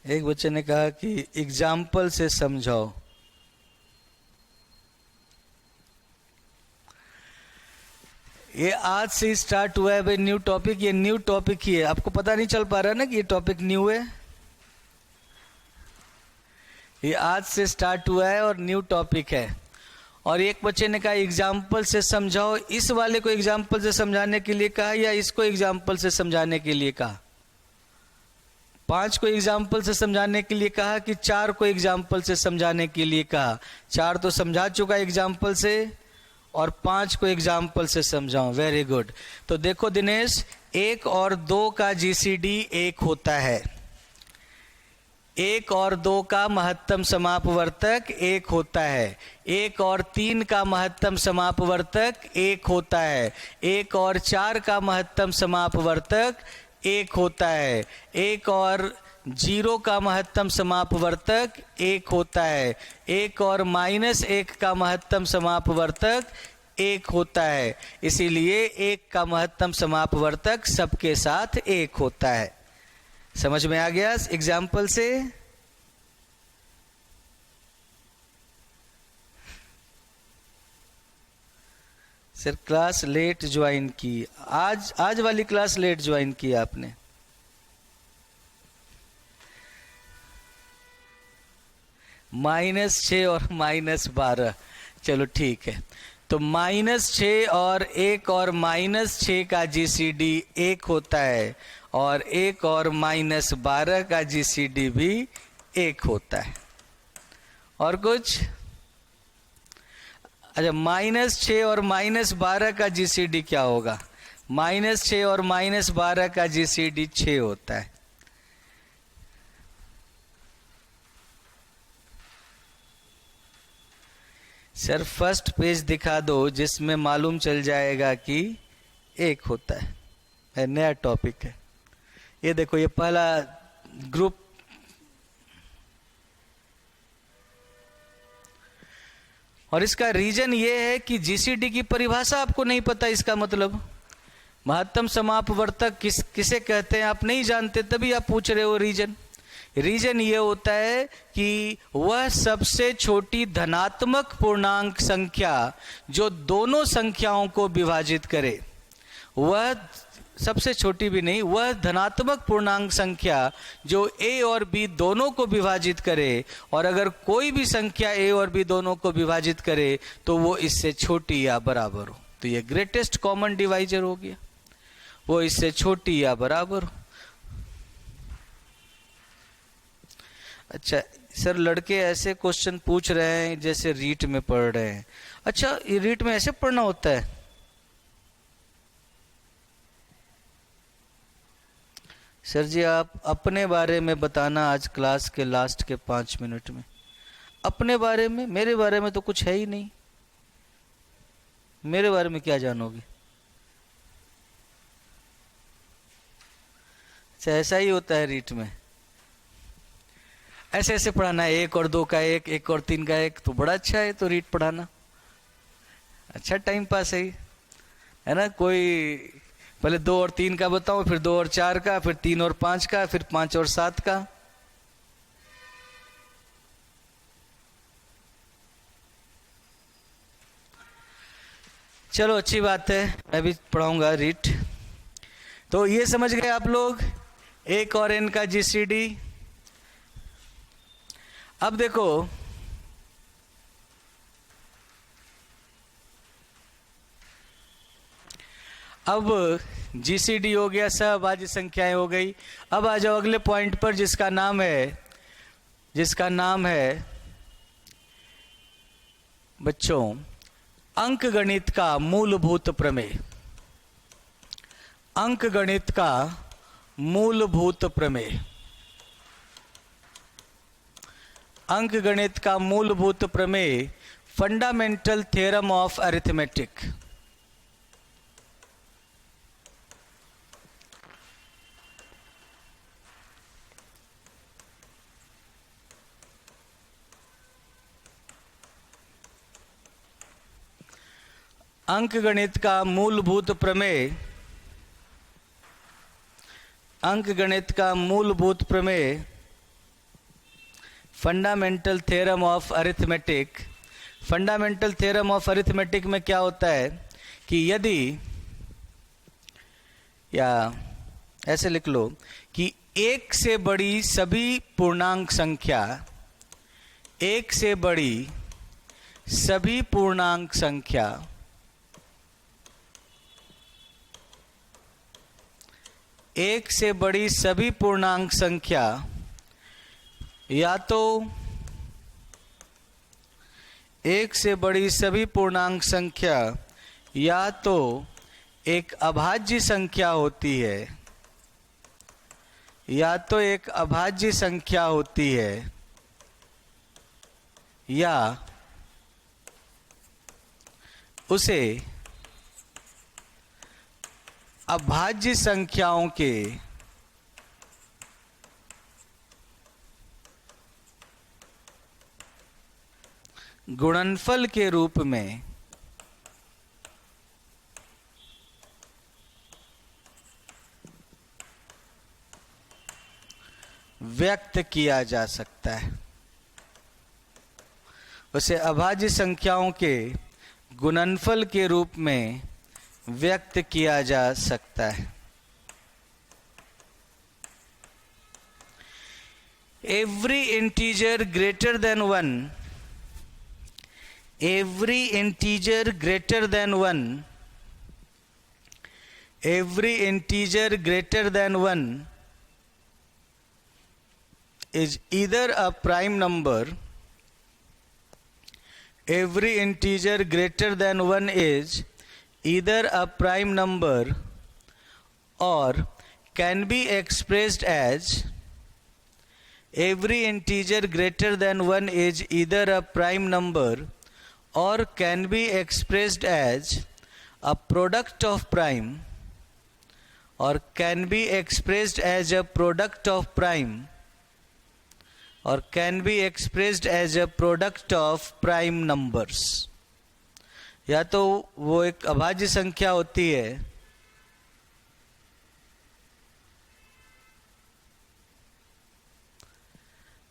एक बच्चे ने कहा कि एग्जाम्पल से समझाओ। ये आज से स्टार्ट हुआ है भाई न्यू टॉपिक। ये न्यू टॉपिक ही है, आपको पता नहीं चल पा रहा है ना कि ये टॉपिक न्यू है। ये आज से स्टार्ट हुआ है और न्यू टॉपिक है। और एक बच्चे ने कहा एग्जाम्पल से समझाओ। इस वाले को एग्जाम्पल से समझाने के लिए कहा या इसको एग्जाम्पल से समझाने के लिए कहा? 5 को एग्जाम्पल से समझाने के लिए कहा कि 4 को एग्जाम्पल से समझाने के लिए कहा? 4 तो समझा चुका एग्जाम्पल से और 5 को एग्जाम्पल से समझाऊं। Very good. तो देखो दिनेश, 1 और 2 का GCD 1 होता है। 1 और 2 का महत्तम समापवर्तक 1 होता है। 1 और 3 का महत्तम समापवर्तक 1 होता है। 1 और 4 का महत्तम समापवर्तक 1 होता है। 1 और 0 का महत्तम समापवर्तक 1 होता है। 1 और -1 का महत्तम समापवर्तक 1 होता है। इसीलिए 1 का महत्तम समापवर्तक सबके साथ 1 होता है। समझ में आ गया एग्जाम्पल से? सर क्लास लेट ज्वाइन की। आज वाली क्लास लेट ज्वाइन की आपने। -6 और -12, चलो ठीक है। तो -6 और 1 और -6 का GCD 1 होता है और 1 और -12 का GCD भी 1 होता है। और कुछ? अच्छा, -6 और -12 का GCD क्या होगा? -6 और -12 का GCD 6 होता है। सर फर्स्ट पेज दिखा दो जिसमें मालूम चल जाएगा कि 1 होता है। नया टॉपिक है ये। देखो ये पहला ग्रुप। और इसका रीजन ये है कि GCD की परिभाषा आपको नहीं पता। इसका मतलब महत्तम समापवर्तक किसे कहते हैं आप नहीं जानते, तभी आप पूछ रहे हो रीजन ये होता है कि वह सबसे छोटी धनात्मक पूर्णांक संख्या जो दोनों संख्याओं को विभाजित करे, वह सबसे छोटी भी नहीं, वह धनात्मक पूर्णांक संख्या जो a और b दोनों को विभाजित करे, और अगर कोई भी संख्या a और b दोनों को विभाजित करे तो वो इससे छोटी या बराबर हो। तो ये ग्रेटेस्ट कॉमन डिवाइजर हो गया, वो इससे छोटी या बराबर हो। अच्छा सर, लड़के ऐसे क्वेश्चन पूछ रहे हैं जैसे रीट में पढ़ रहे हैं। अच्छा, ये रीट में ऐसे पढ़ना होता है? सर जी, आप अपने बारे में बताना आज क्लास के लास्ट के 5 मिनट में। अपने बारे में? मेरे बारे में तो कुछ है ही नहीं, मेरे बारे में क्या जानोगे? अच्छा, ऐसा ही होता है रीट में, ऐसे ऐसे पढ़ाना है, 1 और 2 का 1, 1 और 3 का 1, तो बड़ा अच्छा है। तो रीट पढ़ाना अच्छा टाइम पास है ना। कोई पहले 2 और 3 का बताऊं, फिर 2 और 4 का, फिर 3 और 5 का, फिर 5 और 7 का। चलो अच्छी बात है, मैं भी पढ़ाऊंगा रीट। तो ये समझ गए आप लोग, 1 और n का जीसीडी। अब देखो, अब जीसीडी हो गया, सहभाज्य संख्याएं हो गई। अब आ जाओ अगले पॉइंट पर, जिसका नाम है बच्चों अंकगणित का मूलभूत प्रमेय। अंकगणित का मूलभूत प्रमेय। अंकगणित का मूलभूत प्रमेय, फंडामेंटल थ्योरम ऑफ अरिथमेटिक। अंकगणित का मूलभूत प्रमेय, अंकगणित का मूलभूत प्रमेय, fundamental theorem of arithmetic. Fundamental theorem of arithmetic में क्या होता है कि यदि, या ऐसे लिख लो कि 1 से बड़ी सभी पूर्णांक संख्या, 1 से बड़ी सभी पूर्णांक संख्या, एक से बड़ी सभी पूर्णांक संख्या या तो 1 से बड़ी सभी पूर्णांक संख्या या तो एक अभाज्य संख्या होती है, या तो एक अभाज्य संख्या होती है, या उसे अभाज्य संख्याओं के गुणनफल के रूप में व्यक्त किया जा सकता है। उसे अभाज्य संख्याओं के गुणनफल के रूप में व्यक्त किया जा सकता है। Every integer greater than 1, every integer greater than 1, every integer greater than 1 is either a prime number. Every integer greater than 1 is either a prime number or can be expressed as, every integer greater than 1 is either a prime number or can be expressed as a product of prime, or can be expressed as a product of prime, or can be expressed as a product of prime numbers। या तो वो एक अभाज्य संख्या होती है,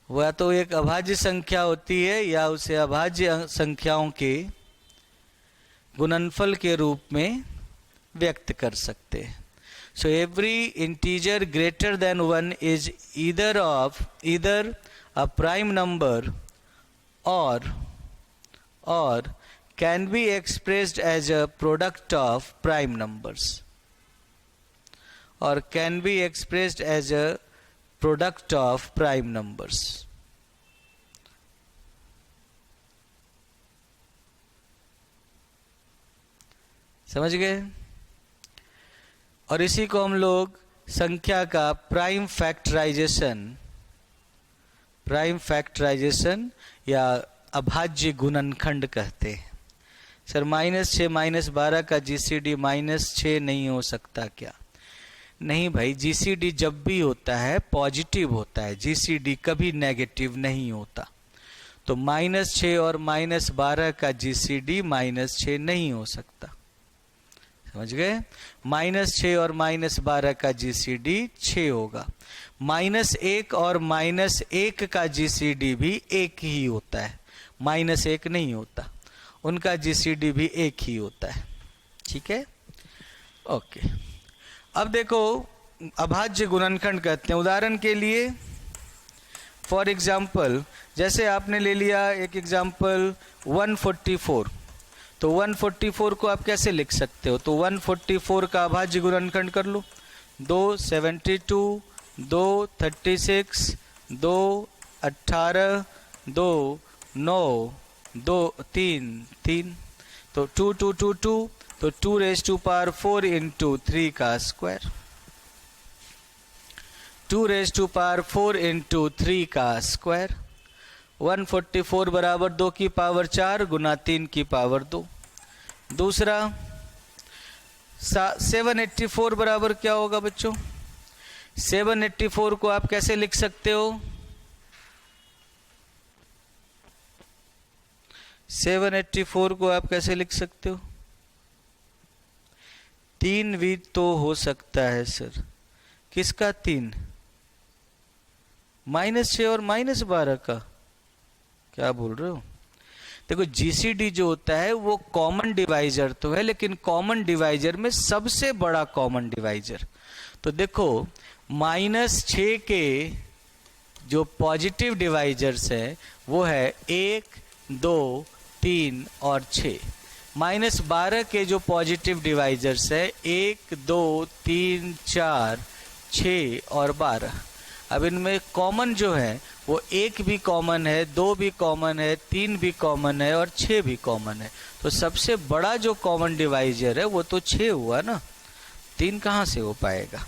वो या तो एक अभाज्य संख्या होती है, या उसे अभाज्य संख्याओं के गुणनफल के रूप में व्यक्त कर सकते हैं। So every integer greater than 1 is either a prime number or can be expressed as a product of prime numbers, or can be expressed as a product of prime numbers. समझ गए? और इसी को हम लोग संख्या का प्राइम फैक्टराइजेशन या अभाज्य गुणनखंड कहते हैं। सर -6 -12 का जीसीडी -6 नहीं हो सकता क्या? नहीं भाई, जीसीडी जब भी होता है पॉजिटिव होता है, जीसीडी कभी नेगेटिव नहीं होता। तो -6 और -12 का जीसीडी -6 नहीं हो सकता। समझ गए? -6 और -12 का जीसीडी 6 होगा। -1 और -1 का जीसीडी भी 1 ही होता है, -1 नहीं होता, उनका जीसीडी भी 1 ही होता है। ठीक है, ओके। अब देखो अभाज्य गुणनखंड कहते हैं। उदाहरण के लिए फॉर एग्जाम्पल, जैसे आपने ले लिया एक एग्जाम्पल 144, तो 144 को आप कैसे लिख सकते हो? तो 144 का अभाज्य गुणनखंड कर लो। 2 72, 2 36, 2 18, 2 9, 2 3 3, तो 2 2 2 2, तो 2⁴ इंटू 3 का स्क्वायर, 2⁴ इंटू 3 का स्क्वायर। 144 बराबर 2 की पावर 4 गुना 3 की पावर 2। दूसरा 784 बराबर क्या होगा बच्चों? 784 को आप कैसे लिख सकते हो? 784 को आप कैसे लिख सकते हो? 3 भी तो हो सकता है सर। किसका 3? -6 और -12 का। क्या बोल रहे हो? देखो जीसीडी जो होता है वो कॉमन डिवाइजर तो है, लेकिन कॉमन डिवाइजर में सबसे बड़ा कॉमन डिवाइजर। तो देखो -6 के जो पॉजिटिव डिवाइजर्स है वो है 1, 2, 3 और 6। -12 के जो पॉजिटिव डिवाइजर्स है 1, 2, 3, 4, 6 और 12। अब इनमें कॉमन जो है वो 1 भी कॉमन है, 2 भी कॉमन है, 3 भी कॉमन है और 6 भी कॉमन है। तो सबसे बड़ा जो कॉमन डिवाइजर है वो तो 6 हुआ ना, 3 कहाँ से हो पाएगा?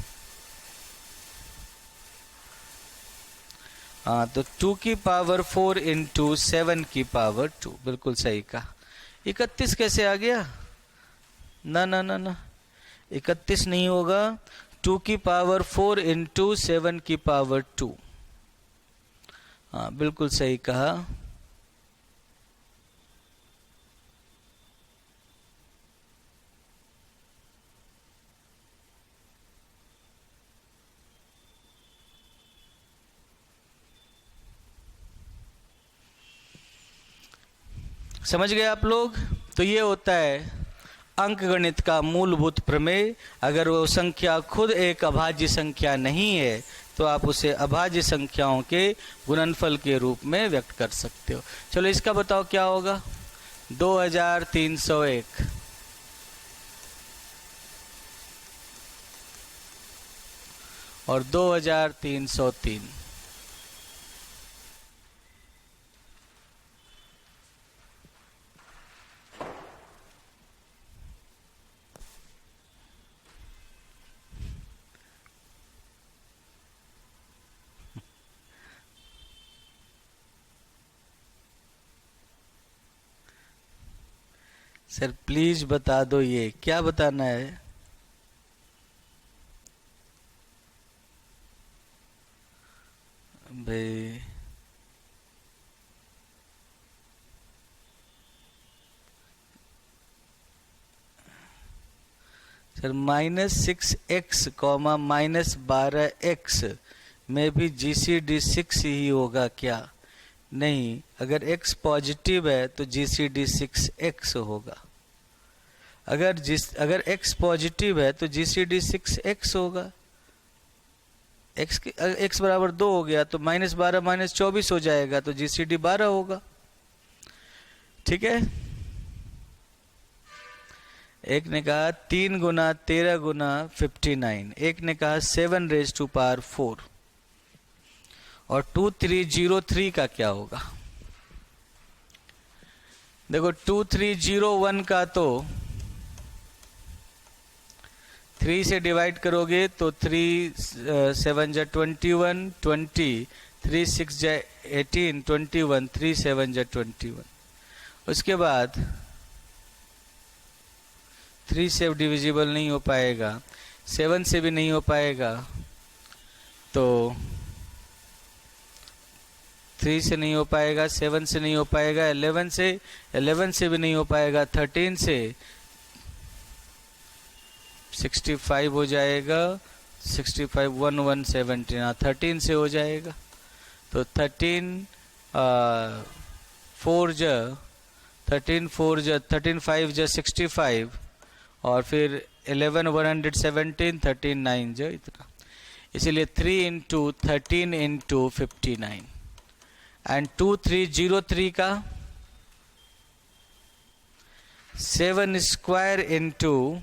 हाँ, तो 2 की पावर 4 इंटू 7 की पावर 2, बिल्कुल सही कहा। 31 कैसे आ गया? ना ना ना ना, 31 नहीं होगा। 2 की पावर 4 इंटू 7 की पावर 2। हाँ बिल्कुल सही कहा। समझ गए आप लोग? तो ये होता है अंकगणित का मूलभूत प्रमेय। अगर वो संख्या खुद एक अभाज्य संख्या नहीं है तो आप उसे अभाज्य संख्याओं के गुणनफल के रूप में व्यक्त कर सकते हो। चलो इसका बताओ क्या होगा? 2301 और 2303। सर प्लीज बता दो ये क्या बताना है? भाई सर -6x, -12x में भी GCD 6 ही होगा क्या? नहीं, अगर x पॉजिटिव है तो GCD 6x होगा। अगर x पॉजिटिव है तो GCD 6x होगा। x बराबर 2 हो गया तो -12 -24 हो जाएगा, तो GCD 12 होगा। ठीक है। एक ने कहा 3 गुना 13 गुना 59, एक ने कहा 7 रेज़ टू पावर 4। और 2303 का क्या होगा? देखो 2301 का तो 3 से डिवाइड करोगे तो 3 7 जा 21, 20 3 6 जा 18, 21 3 7 जा 21। उसके बाद 3 से डिविजिबल नहीं हो पाएगा, 7 से भी नहीं हो पाएगा, तो 3 से नहीं हो पाएगा, 7 से नहीं हो पाएगा, 11 से भी नहीं हो पाएगा, 13 से 65 हो जाएगा, 65 1117, हाँ 13 से हो जाएगा। तो 13 5 जा 65 और फिर 11 117, 13 9 जा इतना, इसीलिए 3 इंटू 13 इंटू 59। एंड 2303 का 7 स्क्वायर इंटू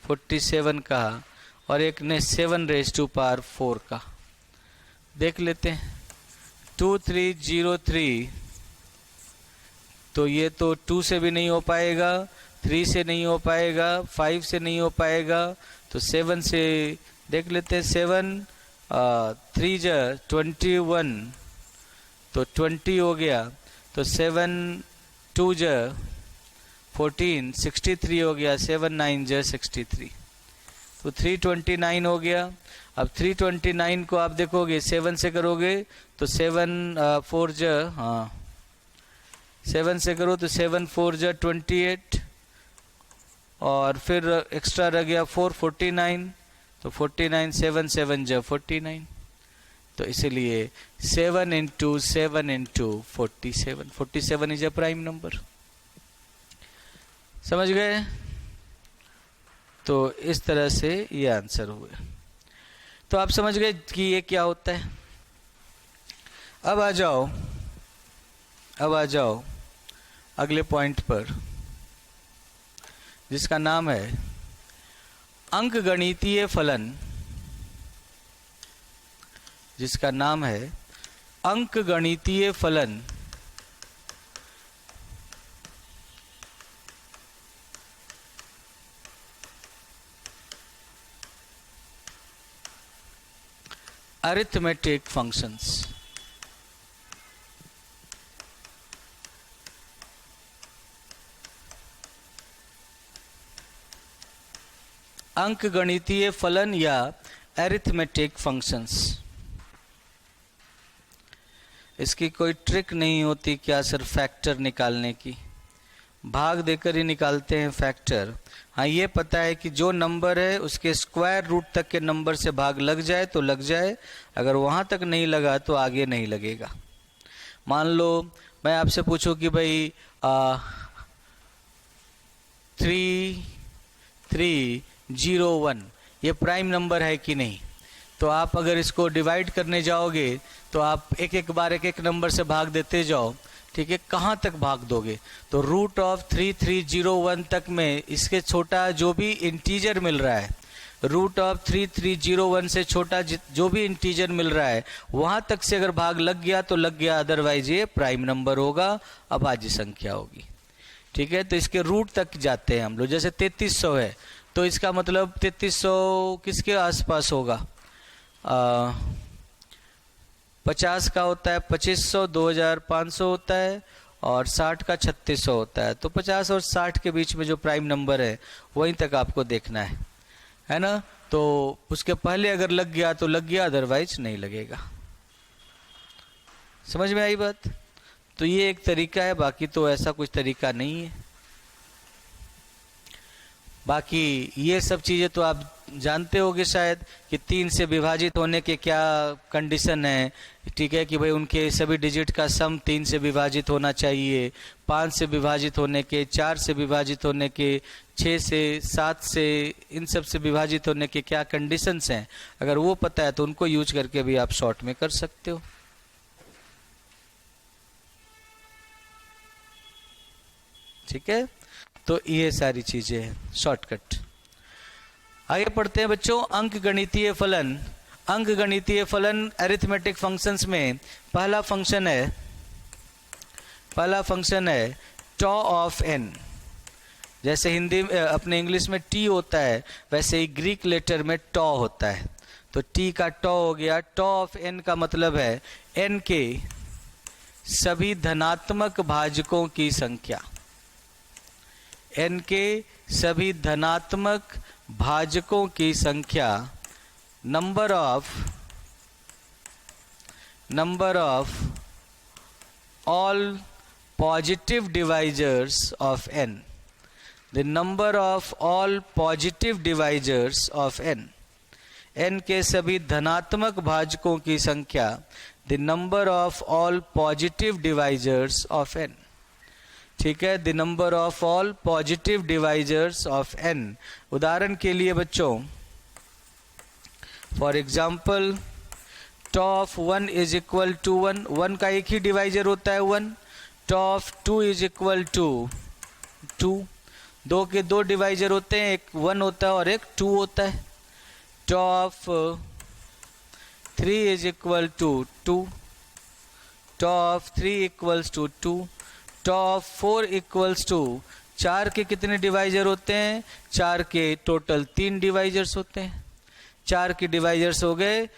47 का, और एक ने 7 रेज़ टू पावर 4 का। देख लेते हैं 2303, तो ये तो 2 से भी नहीं हो पाएगा, 3 से नहीं हो पाएगा, 5 से नहीं हो पाएगा, तो 7 से देख लेते हैं। 7 3 जा 21, तो 20 हो गया, तो 7 2 जा 14 63 हो गया, 7 9 जा 63, तो 329 हो गया। अब 329 को आप देखोगे 7 से करोगे तो 7 4 जा, हाँ 7 से करो तो 7 4 जा 28, और फिर एक्स्ट्रा रह गया 4 49, तो 49 7 7 जा 49, तो इसीलिए 7 into 7 into 47, 47 is a prime number. समझ गए? तो इस तरह से ये आंसर हुए। तो आप समझ गए कि ये क्या होता है। अब आ जाओ अगले पॉइंट पर, जिसका नाम है अंकगणितीय फलन। जिसका नाम है अंकगणितीय फलन। Arithmetic functions. अंकगणितीय फलन या अरिथमेटिक फंक्शंस। इसकी कोई ट्रिक नहीं होती क्या सर फैक्टर निकालने की, भाग देकर ही निकालते हैं फैक्टर। हाँ ये पता है कि जो नंबर है उसके स्क्वायर रूट तक के नंबर से भाग लग जाए तो लग जाए, अगर वहाँ तक नहीं लगा तो आगे नहीं लगेगा। मान लो मैं आपसे पूछूं कि भाई 3301 ये प्राइम नंबर है कि नहीं, तो आप अगर इसको डिवाइड करने जाओगे तो आप एक एक नंबर से भाग देते जाओ, ठीक है। कहाँ तक भाग दोगे? तो रूट ऑफ 3301 तक में इसके छोटा जो भी इंटीजर मिल रहा है, रूट ऑफ 3301 से छोटा जो भी इंटीजर मिल रहा है वहाँ तक से अगर भाग लग गया तो लग गया, अदरवाइज ये प्राइम नंबर होगा, अभाज्य संख्या होगी, ठीक है। तो इसके रूट तक जाते हैं हम लोग। जैसे 3300 है तो इसका मतलब 3300 किसके आसपास होगा? 50 का होता है 2500, 2500 होता है, और 60 का 3600 होता है। तो 50 और 60 के बीच में जो प्राइम नंबर है वहीं तक आपको देखना है ना। तो उसके पहले अगर लग गया तो लग गया, अदरवाइज नहीं लगेगा। समझ में आई बात? तो ये एक तरीका है, बाकी तो ऐसा कुछ तरीका नहीं है। बाकी ये सब चीज़ें तो आप जानते होगे शायद कि 3 से विभाजित होने के क्या कंडीशन है। ठीक है कि भाई उनके सभी डिजिट का सम 3 से विभाजित होना चाहिए, 5 से विभाजित होने के, 4 से विभाजित होने के, 6 से, 7 से, इन सब से विभाजित होने के क्या कंडीशंस हैं। अगर वो पता है तो उनको यूज करके भी आप शॉर्ट में कर सकते हो। ठीक है, तो ये सारी चीजें हैं शॉर्टकट। आगे पढ़ते हैं बच्चों, अंक गणितीय फलन। अंक गणितीय फलन अरिथमेटिक फंक्शंस में पहला फंक्शन है टॉ ऑफ एन। जैसे हिंदी में अपने इंग्लिश में टी होता है, वैसे ही ग्रीक लेटर में टॉ होता है। तो टी का टॉ हो गया। टॉ ऑफ एन का मतलब है एन के सभी धनात्मक भाजकों की संख्या। एन के सभी धनात्मक भाजकों की संख्या number of all positive divisors of N. The number of all positive divisors of N. N के सभी धनात्मक भाजकों की संख्या the number of all positive divisors of N. ठीक है, the number of all positive divisors of N. उदाहरण के लिए बच्चों, for example tau of 1 is equal to 1। 1 का एक ही डिवाइजर होता है 1। Tau of 2 is equal to 2। 2 के 2 डिवाइजर होते हैं, एक 1 होता है और एक 2 होता है। Tau of 3 is equal to 2। Tau of 3 equals to 2। Tau of 4 equals to 4 के कितने डिवाइजर होते हैं? 4 के टोटल 3 डिवाइजर्स होते हैं। 4 के डिवाइजर्स हो गए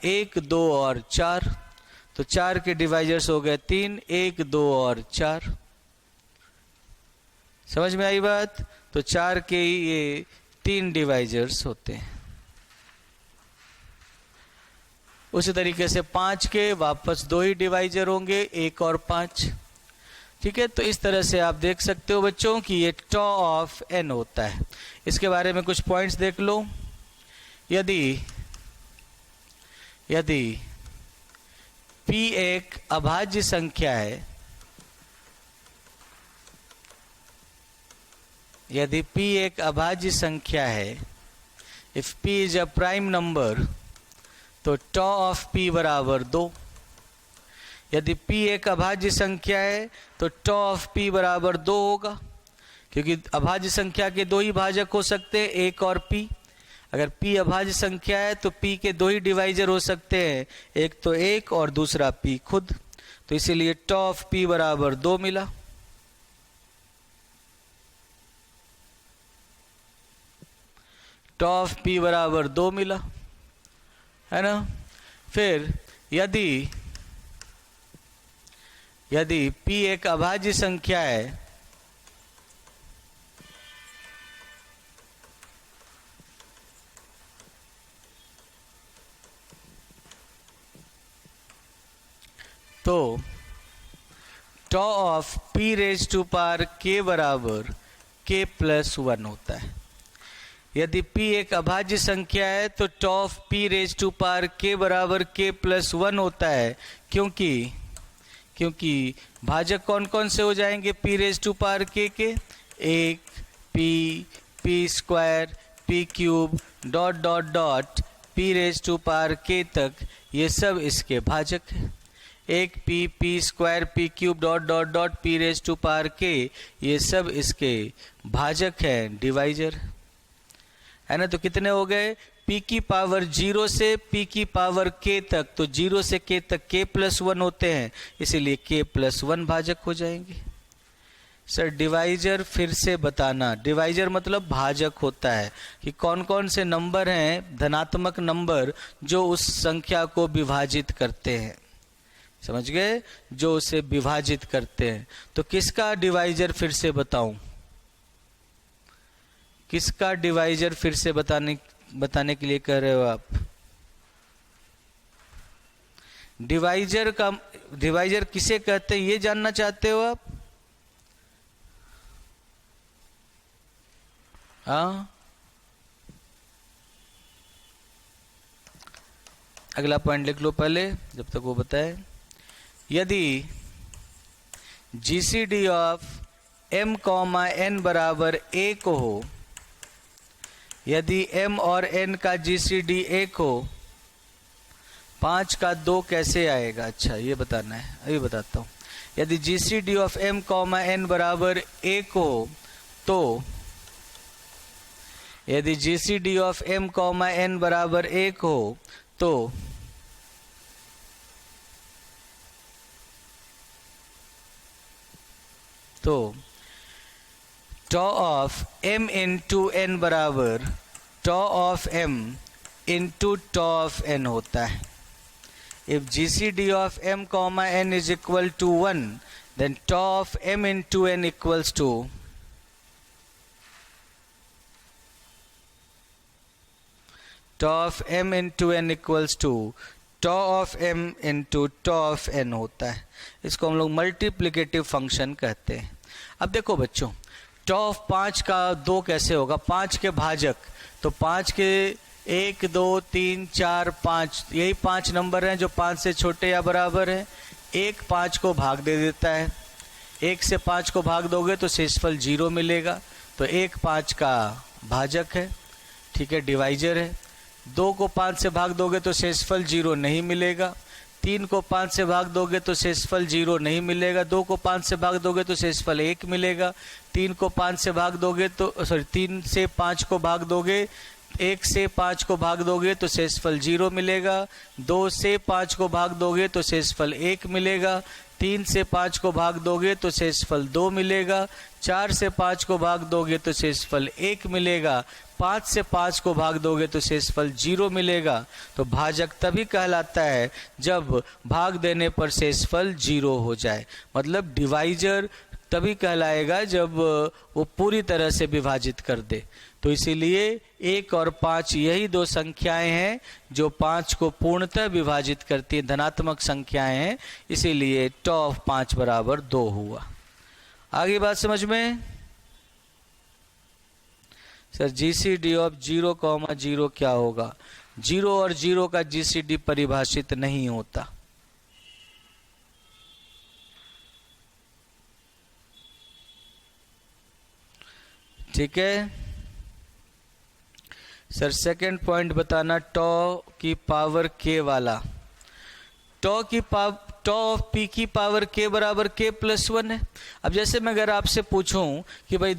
1, 2 और 4। तो 4 के डिवाइजर्स हो गए 3, 1, 2 और 4। समझ में आई बात? तो 4 के ये 3 डिवाइजर्स होते हैं। उसी तरीके से 5 के वापस 2 ही डिवाइजर होंगे, 1 और 5। ठीक है, तो इस तरह से आप देख सकते हो बच्चों कि ये टॉ ऑफ एन होता है। इसके बारे में कुछ पॉइंट्स देख लो। यदि p एक अभाज्य संख्या है, यदि p एक अभाज्य संख्या है, if p is a prime number, तो टॉ ऑफ p बराबर 2। यदि p एक अभाज्य संख्या है तो टॉ ऑफ p बराबर 2 होगा, क्योंकि अभाज्य संख्या के 2 ही भाजक हो सकते हैं, 1 और p। अगर p अभाज्य संख्या है तो p के 2 ही डिवाइजर हो सकते हैं, एक तो 1 और दूसरा p खुद। तो इसीलिए टॉ ऑफ p बराबर 2 मिला। टॉ ऑफ p बराबर 2 मिला, है ना। फिर यदि p एक अभाज्य संख्या है, तो tau of p raise to power k बराबर k प्लस 1 होता है। यदि p एक अभाज्य संख्या है तो tau of p raise to power k बराबर k प्लस 1 होता है, क्योंकि भाजक कौन कौन से हो जाएंगे p raise to power k के? 1 p square, p cube, dot dot dot p raise to power k तक, ये सब इसके भाजक है। 1 p square, p cube, dot dot dot p raise to power k, ये सब इसके भाजक हैं, डिवाइजर, है ना। तो कितने हो गए? p की पावर 0 से p की पावर k तक, तो 0 से k तक k प्लस 1 होते हैं, इसीलिए k प्लस 1 भाजक हो जाएंगे। सर डिवाइजर फिर से बताना। डिवाइजर मतलब भाजक होता है कि कौन कौन से नंबर हैं, धनात्मक नंबर, जो उस संख्या को विभाजित करते हैं। समझ गए? जो उसे विभाजित करते हैं। तो किसका डिवाइजर फिर से बताऊं? किसका डिवाइजर फिर से बताने के लिए कह रहे हो आप? डिवाइजर किसे कहते हैं, ये जानना चाहते हो आप? हाँ, अगला पॉइंट लिख लो पहले जब तक वो बताए। यदि GCD of m comma n बराबर 1 हो, यदि m और n का जीसीडी 1 हो, 5 का 2 कैसे आएगा? अच्छा ये बताना है, अभी बताता हूँ। यदि GCD of m comma n बराबर 1 हो तो यदि GCD of m comma n बराबर 1 हो तो tau of m into n बराबर tau of m into tau of n होता है। If GCD of m comma n is equal to 1, then tau of m into n equals to tau of m into n equals to tau of m into tau of n होता है। इसको हम लोग multiplicative function कहते हैं। अब देखो बच्चों, tau of 5 का 2 कैसे होगा? 5 के भाजक, तो 5 के 1 2 3 4 5, यही 5 नंबर हैं जो 5 से छोटे या बराबर हैं। 1 5 को भाग दे देता है, 1 से 5 को भाग दोगे तो शेषफल 0 मिलेगा, तो 1 5 का भाजक है, ठीक है, डिवाइजर है। 2 को 5 से भाग दोगे तो शेषफल 0 नहीं मिलेगा। 3 को 5 से भाग दोगे तो शेषफल 0 नहीं मिलेगा। 2 को 5 से भाग दोगे तो शेषफल 1 मिलेगा। 3 को 5 से भाग दोगे तो 3 से 5 को भाग दोगे, 1 से 5 को भाग दोगे तो शेषफल 0 मिलेगा। 2 से 5 को भाग दोगे तो शेषफल 1 मिलेगा। 3 से 5 को भाग दोगे तो शेषफल 2 मिलेगा। 4 से 5 को भाग दोगे तो शेषफल 1 मिलेगा। 5 से 5 को भाग दोगे तो शेषफल 0 मिलेगा। तो भाजक तभी कहलाता है जब भाग देने पर शेषफल 0 हो जाए, मतलब डिवाइजर तभी कहलाएगा जब वो पूरी तरह से विभाजित कर दे। तो इसीलिए 1 और 5 यही 2 संख्याएं हैं जो 5 को पूर्णतः विभाजित करती हैं, धनात्मक संख्याएं हैं, इसीलिए टॉ ऑफ 5 बराबर 2 हुआ। आगे बात समझ में? सर जीसीडी ऑफ 0,0 क्या होगा? 0 और 0 का जीसीडी परिभाषित नहीं होता। ठीक है सर, सेकंड पॉइंट बताना, टॉ की पावर के वाला। टॉ ऑफ पी की पावर के बराबर के प्लस 1 है। अब जैसे मैं अगर आपसे पूछूं कि भाई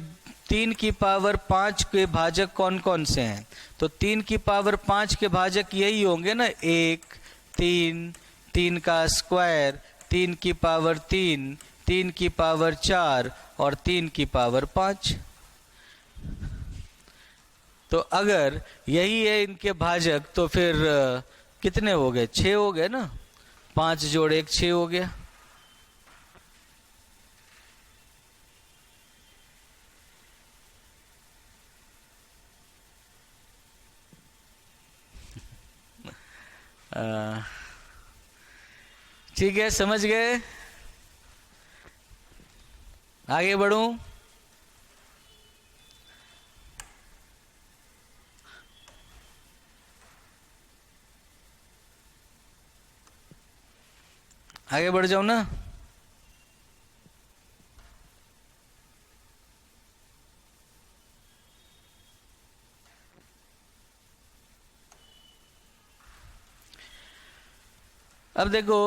3 की पावर 5 के भाजक कौन कौन से हैं, तो 3 की पावर 5 के भाजक यही होंगे ना, 1 3 3 का स्क्वायर, 3 की पावर 3, 3 की पावर 4 और 3 की पावर 5। तो अगर यही है इनके भाजक तो फिर कितने हो गए? 6 हो गए ना, 5 जोड़ 1 6 हो गया। ठीक है, समझ गए? आगे बढ़ूं? आगे बढ़ जाओ ना। अब देखो,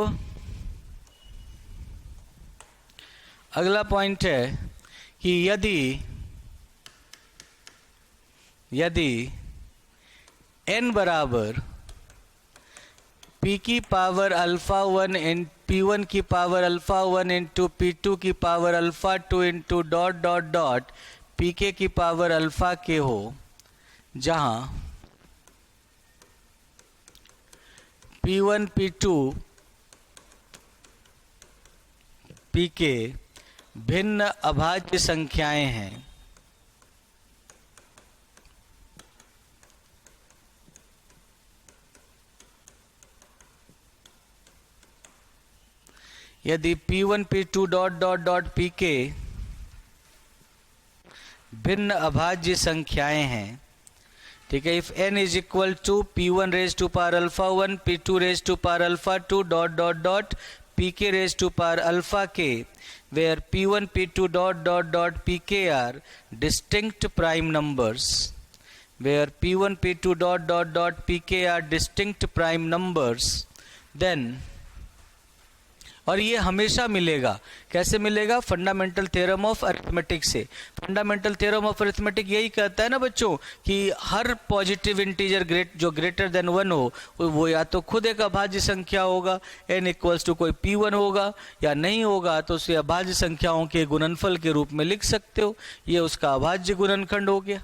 अगला पॉइंट है कि यदि n बराबर p की पावर अल्फा 1 इन p1 की पावर अल्फा 1 इंटू p2 की power alpha 2 into dot dot dot pk की पावर अल्फा के हो, जहां p1 p2 pk भिन्न अभाज्य संख्याएं हैं। यदि P1 P2 dot dot dot Pk भिन्न अभाज्य संख्याएं हैं, ठीक है। If n is equal to p1 raise to power alpha 1, p2 raise to power alpha 2 dot dot dot pk raise to power alpha k, where p1 p2 dot dot dot pk are distinct prime numbers, where p1 p2 dot dot dot pk are distinct prime numbers, then, और ये हमेशा मिलेगा। कैसे मिलेगा? Fundamental theorem of arithmetic से। Fundamental theorem of arithmetic यही कहता है ना बच्चों कि हर पॉजिटिव इंटीजर जो ग्रेटर देन 1 हो वो या तो खुद एक अभाज्य संख्या होगा, n इक्वल्स टू कोई p1 होगा, या नहीं होगा तो उसे अभाज्य संख्याओं के गुणनफल के रूप में लिख सकते हो। ये उसका अभाज्य गुणनखंड हो गया।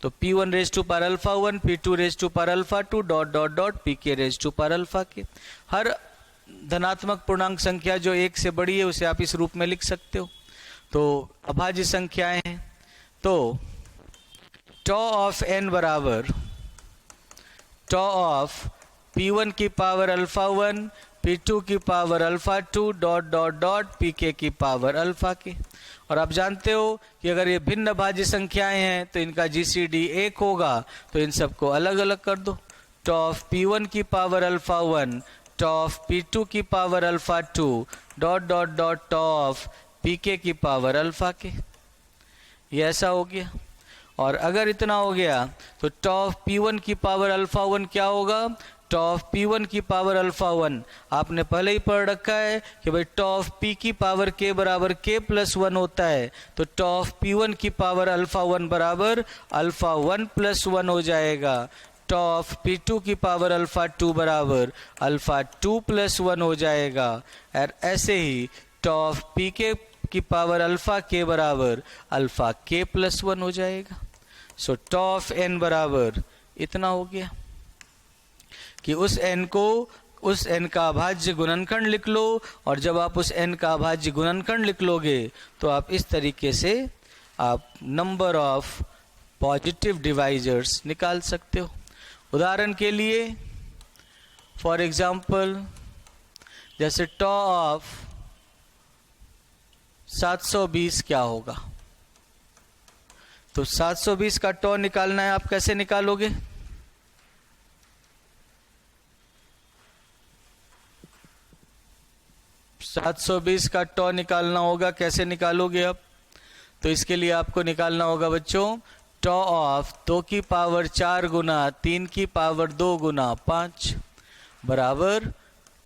तो p1 raise to power alpha 1, p2 raise to power alpha 2 dot dot dot pk raise to power alpha k। हर धनात्मक पूर्णांक संख्या जो 1 से बड़ी है उसे आप इस रूप में लिख सकते हो। तो अभाज्य संख्याएं हैं, तो टॉ ऑफ n बराबर टॉ ऑफ p1 की पावर अल्फा 1, p2 की power alpha 2 dot dot dot pk की पावर अल्फा k। और आप जानते हो कि अगर ये भिन्न अभाज्य संख्याएं हैं तो इनका GCD 1 होगा, तो इन सबको अलग अलग कर दो। टॉ ऑफ p1 की power alpha 1, tau of p2 की power alpha 2 dot dot dot tau of pk की पावर अल्फा k। ये ऐसा हो गया। और अगर इतना हो गया तो टॉ ऑफ p1 की पावर अल्फा 1 क्या होगा? टॉ ऑफ p1 की पावर अल्फा 1 आपने पहले ही पढ़ रखा है कि भाई टॉ ऑफ p की पावर k बराबर k प्लस 1 होता है। तो टॉ ऑफ p1 की पावर अल्फा 1 बराबर अल्फा 1 प्लस 1 हो जाएगा। टॉ ऑफ p2 की पावर अल्फा 2 बराबर अल्फा 2 प्लस 1 हो जाएगा। और ऐसे ही टॉ ऑफ pk की पावर अल्फा k बराबर अल्फा k प्लस 1 हो जाएगा। सो टॉ ऑफ n बराबर इतना हो गया कि उस n का अभाज्य गुणनखंड लिख लो, और जब आप उस n का अभाज्य गुणनखंड लिख लोगे तो आप इस तरीके से आप नंबर ऑफ पॉजिटिव डिवाइजर्स निकाल सकते हो। उदाहरण के लिए फॉर एग्जाम्पल जैसे टॉ ऑफ 720 क्या होगा? तो 720 का टॉ निकालना है, आप कैसे निकालोगे? सात सौ बीस का टॉ निकालना होगा, कैसे निकालोगे आप? तो इसके लिए आपको निकालना होगा बच्चों टॉ ऑफ 2 की पावर 4 गुना 3 की पावर 2 गुना 5 बराबर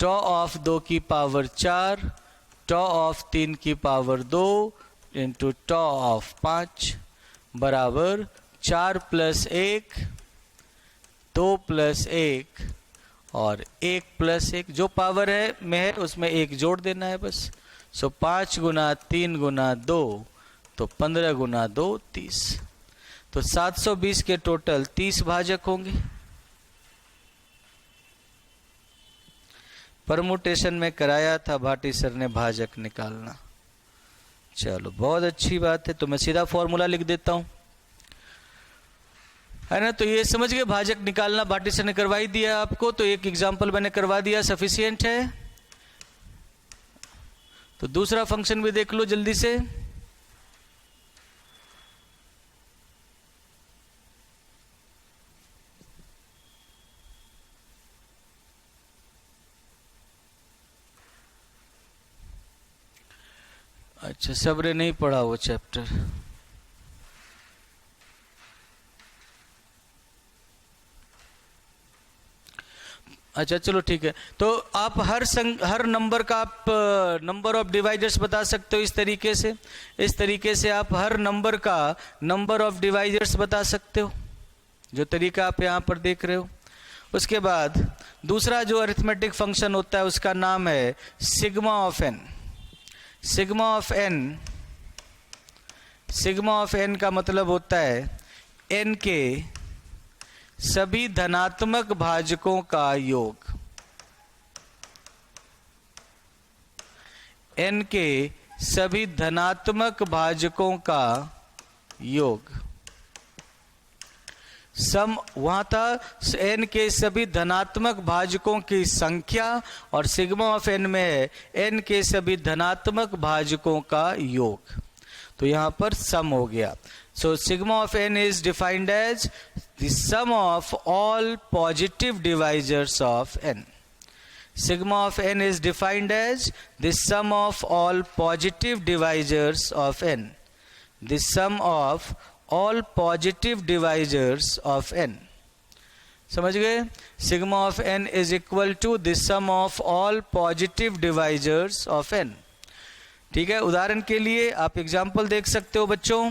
टॉ ऑफ 2 की पावर 4 टॉ ऑफ 3 की पावर 2 इंटू टॉ ऑफ 5 बराबर 4 प्लस 1 2 प्लस 1 और 1 प्लस 1। जो पावर है में है उसमें 1 जोड़ देना है बस। सो 5 गुना 3 गुना 2 तो 15 गुना 2 30। तो 720 के टोटल 30 भाजक होंगे। परमुटेशन में कराया था भाटी सर ने भाजक निकालना। चलो बहुत अच्छी बात है। तो मैं सीधा फॉर्मूला लिख देता हूं, है ना। तो ये समझ गए भाजक निकालना भाटी सर ने करवा ही दिया आपको। तो एक एग्जांपल मैंने करवा दिया, सफिशिएंट है। तो दूसरा फंक्शन भी देख लो जल्दी से। अच्छा, सबरे नहीं पढ़ा वो चैप्टर। अच्छा चलो ठीक है। तो आप हर नंबर का आप नंबर ऑफ डिवाइजर्स बता सकते हो इस तरीके से। इस तरीके से आप हर नंबर का नंबर ऑफ डिवाइजर्स बता सकते हो, जो तरीका आप यहाँ पर देख रहे हो। उसके बाद दूसरा जो अरिथमेटिक फंक्शन होता है उसका नाम है sigma of N. Sigma of N का मतलब होता है एन के सभी धनात्मक भाजकों का योग। एन के सभी धनात्मक भाजकों का योग। सम वहां था एन के सभी धनात्मक भाजकों की संख्या, और सिग्मा ऑफ एन में है एन के सभी धनात्मक भाजकों का योग। तो यहां पर सम हो गया। So sigma of n is defined as the sum of all positive divisors of n. Sigma of n is defined as the sum of all positive divisors of n. The sum of all positive divisors of n. समझ गए? Sigma of n is equal to the sum of all positive divisors of n. ठीक है, उदाहरण के लिए आप example देख सकते हो बच्चों,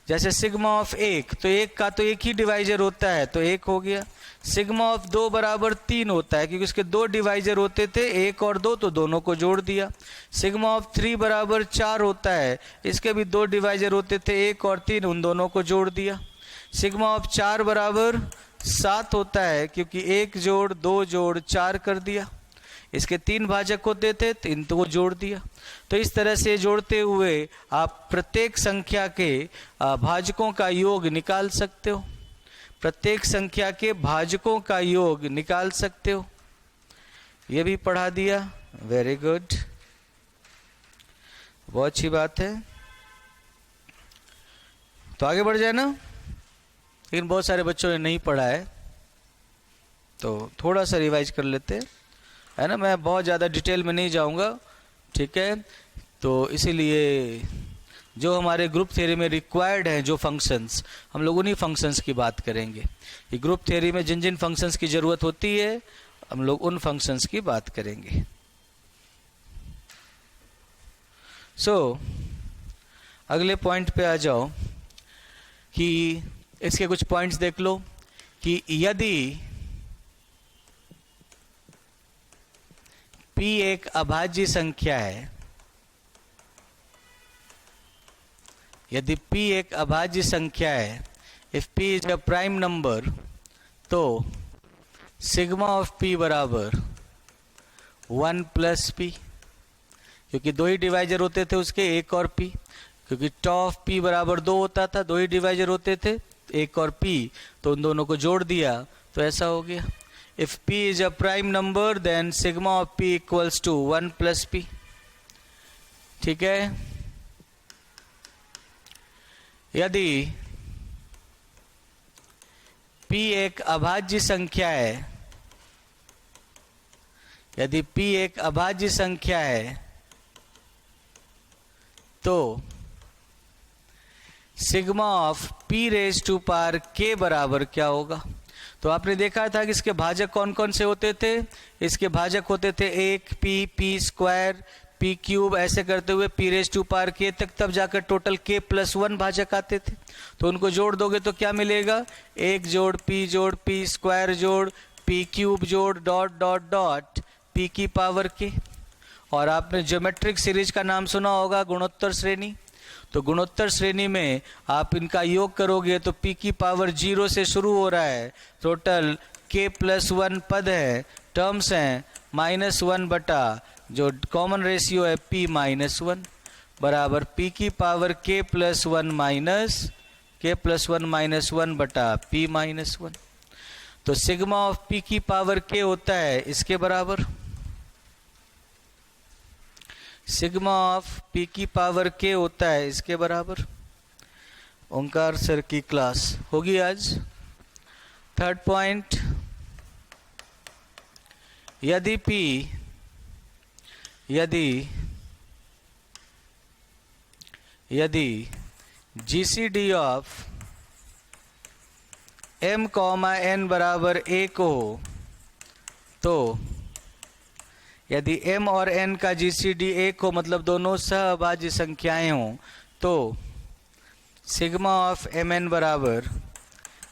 जैसे सिग्मा ऑफ 1, तो 1 का तो एक ही डिवाइजर होता है तो 1 हो गया. सिग्मा ऑफ 2 बराबर 3 होता है क्योंकि उसके 2 डिवाइजर होते थे, 1 और 2, तो दोनों को जोड़ दिया. सिग्मा ऑफ 3 बराबर 4 होता है, इसके भी 2 डिवाइजर होते थे, 1 और 3, उन दोनों को जोड़ दिया. सिग्मा ऑफ 4 बराबर 7 होता है क्योंकि 1 जोड़ 2 जोड़ 4 कर दिया. इसके 3 भाजक होते थे, 3 को जोड़ दिया. तो इस तरह से जोड़ते हुए आप प्रत्येक संख्या के भाजकों का योग निकाल सकते हो. प्रत्येक संख्या के भाजकों का योग निकाल सकते हो. ये भी पढ़ा दिया. वेरी गुड, बहुत अच्छी बात है. तो आगे बढ़ जाए ना. लेकिन बहुत सारे बच्चों ने नहीं पढ़ा है तो थोड़ा सा रिवाइज कर लेते है ना. मैं बहुत ज़्यादा डिटेल में नहीं जाऊंगा, ठीक है. तो इसीलिए जो हमारे ग्रुप थ्योरी में रिक्वायर्ड हैं जो फंक्शंस, हम लोग उन्हीं फंक्शंस की बात करेंगे. ये ग्रुप थ्योरी में जिन जिन फंक्शंस की ज़रूरत होती है हम लोग उन फंक्शंस की बात करेंगे. सो अगले पॉइंट पे आ जाओ कि इसके कुछ पॉइंट्स देख लो कि यदि p एक अभाज्य संख्या है, यदि p एक अभाज्य संख्या है, if p is a prime number, तो सिग्मा ऑफ p बराबर 1 प्लस p, क्योंकि 2 ही डिवाइजर होते थे उसके, 1 और p, क्योंकि टॉ ऑफ p बराबर 2 होता था, 2 ही डिवाइजर होते थे, 1 और p, तो उन दोनों को जोड़ दिया तो ऐसा हो गया. If p is a prime number, then sigma of p equals to 1 plus p. ठीक है. यदि p एक अभाज्य संख्या है, यदि p एक अभाज्य संख्या है, तो sigma of p raise to power k बराबर क्या होगा? तो आपने देखा था कि इसके भाजक कौन कौन से होते थे. इसके भाजक होते थे 1 p स्क्वायर, p क्यूब, ऐसे करते हुए p raise to power k तक, तब जाकर टोटल k प्लस 1 भाजक आते थे. तो उनको जोड़ दोगे तो क्या मिलेगा? 1 जोड़ p स्क्वायर जोड़ p क्यूब जोड़ डॉट डॉट डॉट p की पावर k. और आपने ज्योमेट्रिक सीरीज का नाम सुना होगा, गुणोत्तर श्रेणी. तो गुणोत्तर श्रेणी में आप इनका योग करोगे तो p की पावर 0 से शुरू हो रहा है, टोटल k प्लस 1 पद है, टर्म्स हैं, -1 बटा जो कॉमन रेशियो है p माइनस 1 बराबर p की पावर k प्लस 1 माइनस 1 बटा p माइनस 1. तो सिग्मा ऑफ p की पावर k होता है इसके बराबर. सिग्मा ऑफ p की पावर k होता है इसके बराबर. ओंकार सर की क्लास होगी आज. थर्ड पॉइंट, यदि p GCD of m, n बराबर 1 हो, तो यदि m और n का GCD 1 हो, मतलब दोनों सहअभाज्य संख्याएं हों, तो सिग्मा ऑफ mn बराबर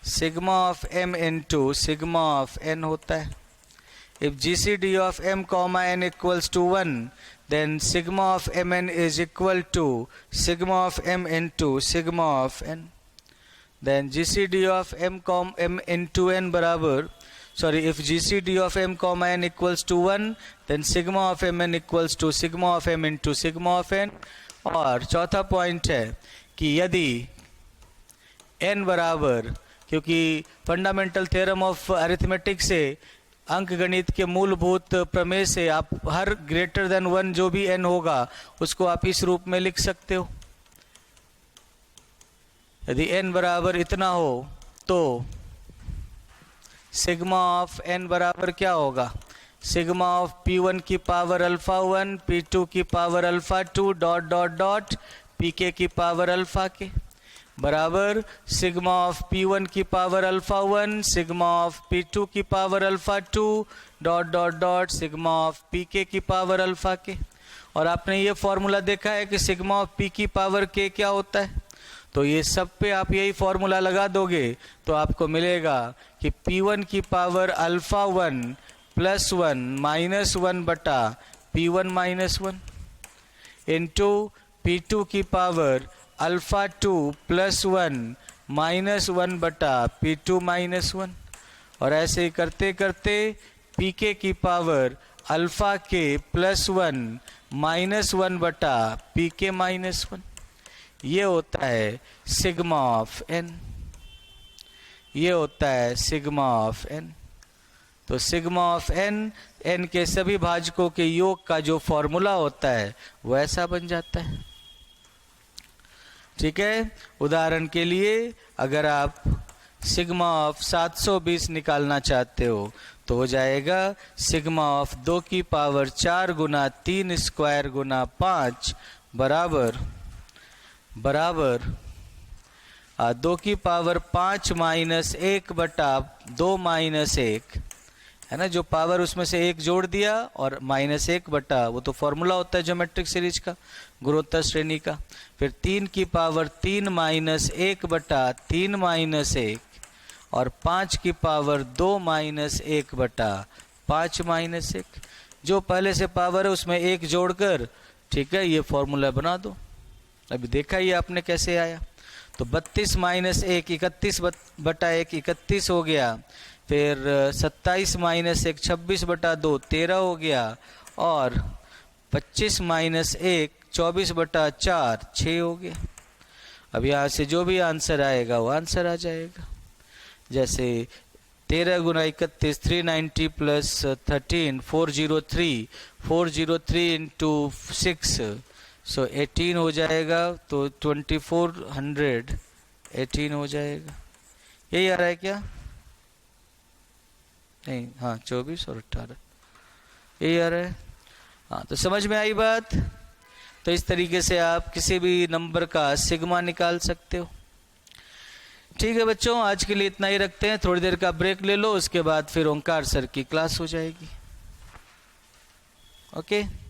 sigma of m into sigma of n होता है. If GCD of m, n equals to 1, then sigma of mn is equal to sigma of m into sigma of n. Then GCD of m into n बराबर, if GCD of m, n equals to 1, then sigma of mn equals to sigma of m into sigma of n. और चौथा point है कि यदि n बराबर, क्योंकि fundamental theorem of arithmetic से, अंक गणित के मूलभूत प्रमेय से, आप हर ग्रेटर देन 1 जो भी n होगा उसको आप इस रूप में लिख सकते हो. यदि n बराबर इतना हो तो सिग्मा ऑफ n बराबर क्या होगा, सिग्मा ऑफ p1 की पावर अल्फा 1, p2 की power alpha 2 dot dot dot pk की पावर अल्फा के बराबर सिग्मा ऑफ p1 की power alpha 1, sigma of p2 की power alpha 2 dot dot dot sigma of pk की पावर अल्फा के। और आपने ये फॉर्मूला देखा है कि सिग्मा ऑफ p की पावर k क्या होता है, तो ये सब पे आप यही फॉर्मूला लगा दोगे तो आपको मिलेगा कि p1 की पावर अल्फा 1 प्लस 1 माइनस 1 बटा p1 माइनस 1 इंटू p2 की पावर अल्फा 2 प्लस 1 माइनस 1 बटा p2 माइनस 1, और ऐसे ही करते करते pk की पावर अल्फा के प्लस 1 माइनस 1 बटा pk माइनस 1। ये होता है सिग्मा ऑफ n, ये होता है सिग्मा ऑफ n। तो सिग्मा ऑफ n, n के सभी भाजकों के योग का जो फॉर्मूला होता है वो ऐसा बन जाता है। ठीक है, उदाहरण के लिए अगर आप सिग्मा ऑफ 720 निकालना चाहते हो तो हो जाएगा सिग्मा ऑफ 2 की पावर 4 गुना 3 स्क्वायर गुना 5 बराबर 2 की पावर 5 माइनस 1 बटा 2 माइनस 1 है ना, जो पावर उसमें से एक जोड़ दिया और माइनस 1 बटा, वो तो फॉर्मूला होता है ज्योमेट्रिक सीरीज का, गुणोत्तर श्रेणी का। फिर 3 की पावर 3 माइनस 1 बटा 3 माइनस 1 और 5 की पावर 2 माइनस 1 बटा 5 माइनस 1, जो पहले से पावर है उसमें एक जोड़कर, ठीक है, ये फॉर्मूला बना दो। अभी देखा ये आपने कैसे आया, तो 32 माइनस 1 31 बटा 1 31 हो गया, फिर 27 माइनस 1 26 बटा 2 13 हो गया, और 25 माइनस 1 24 बटा 4 6 हो गया। अब यहाँ से जो भी आंसर आएगा वो आंसर आ जाएगा। जैसे 13 गुना 31 390 प्लस 13 403 इंटू 6 सो 18 हो जाएगा, तो 2400 18 हो जाएगा। यही आ रहा है क्या? नहीं, हाँ 24 और 18 यही आ रहा है। हाँ, तो समझ में आई बात। तो इस तरीके से आप किसी भी नंबर का सिग्मा निकाल सकते हो। ठीक है बच्चों, आज के लिए इतना ही रखते हैं, थोड़ी देर का ब्रेक ले लो, उसके बाद फिर ओंकार सर की क्लास हो जाएगी। ओके।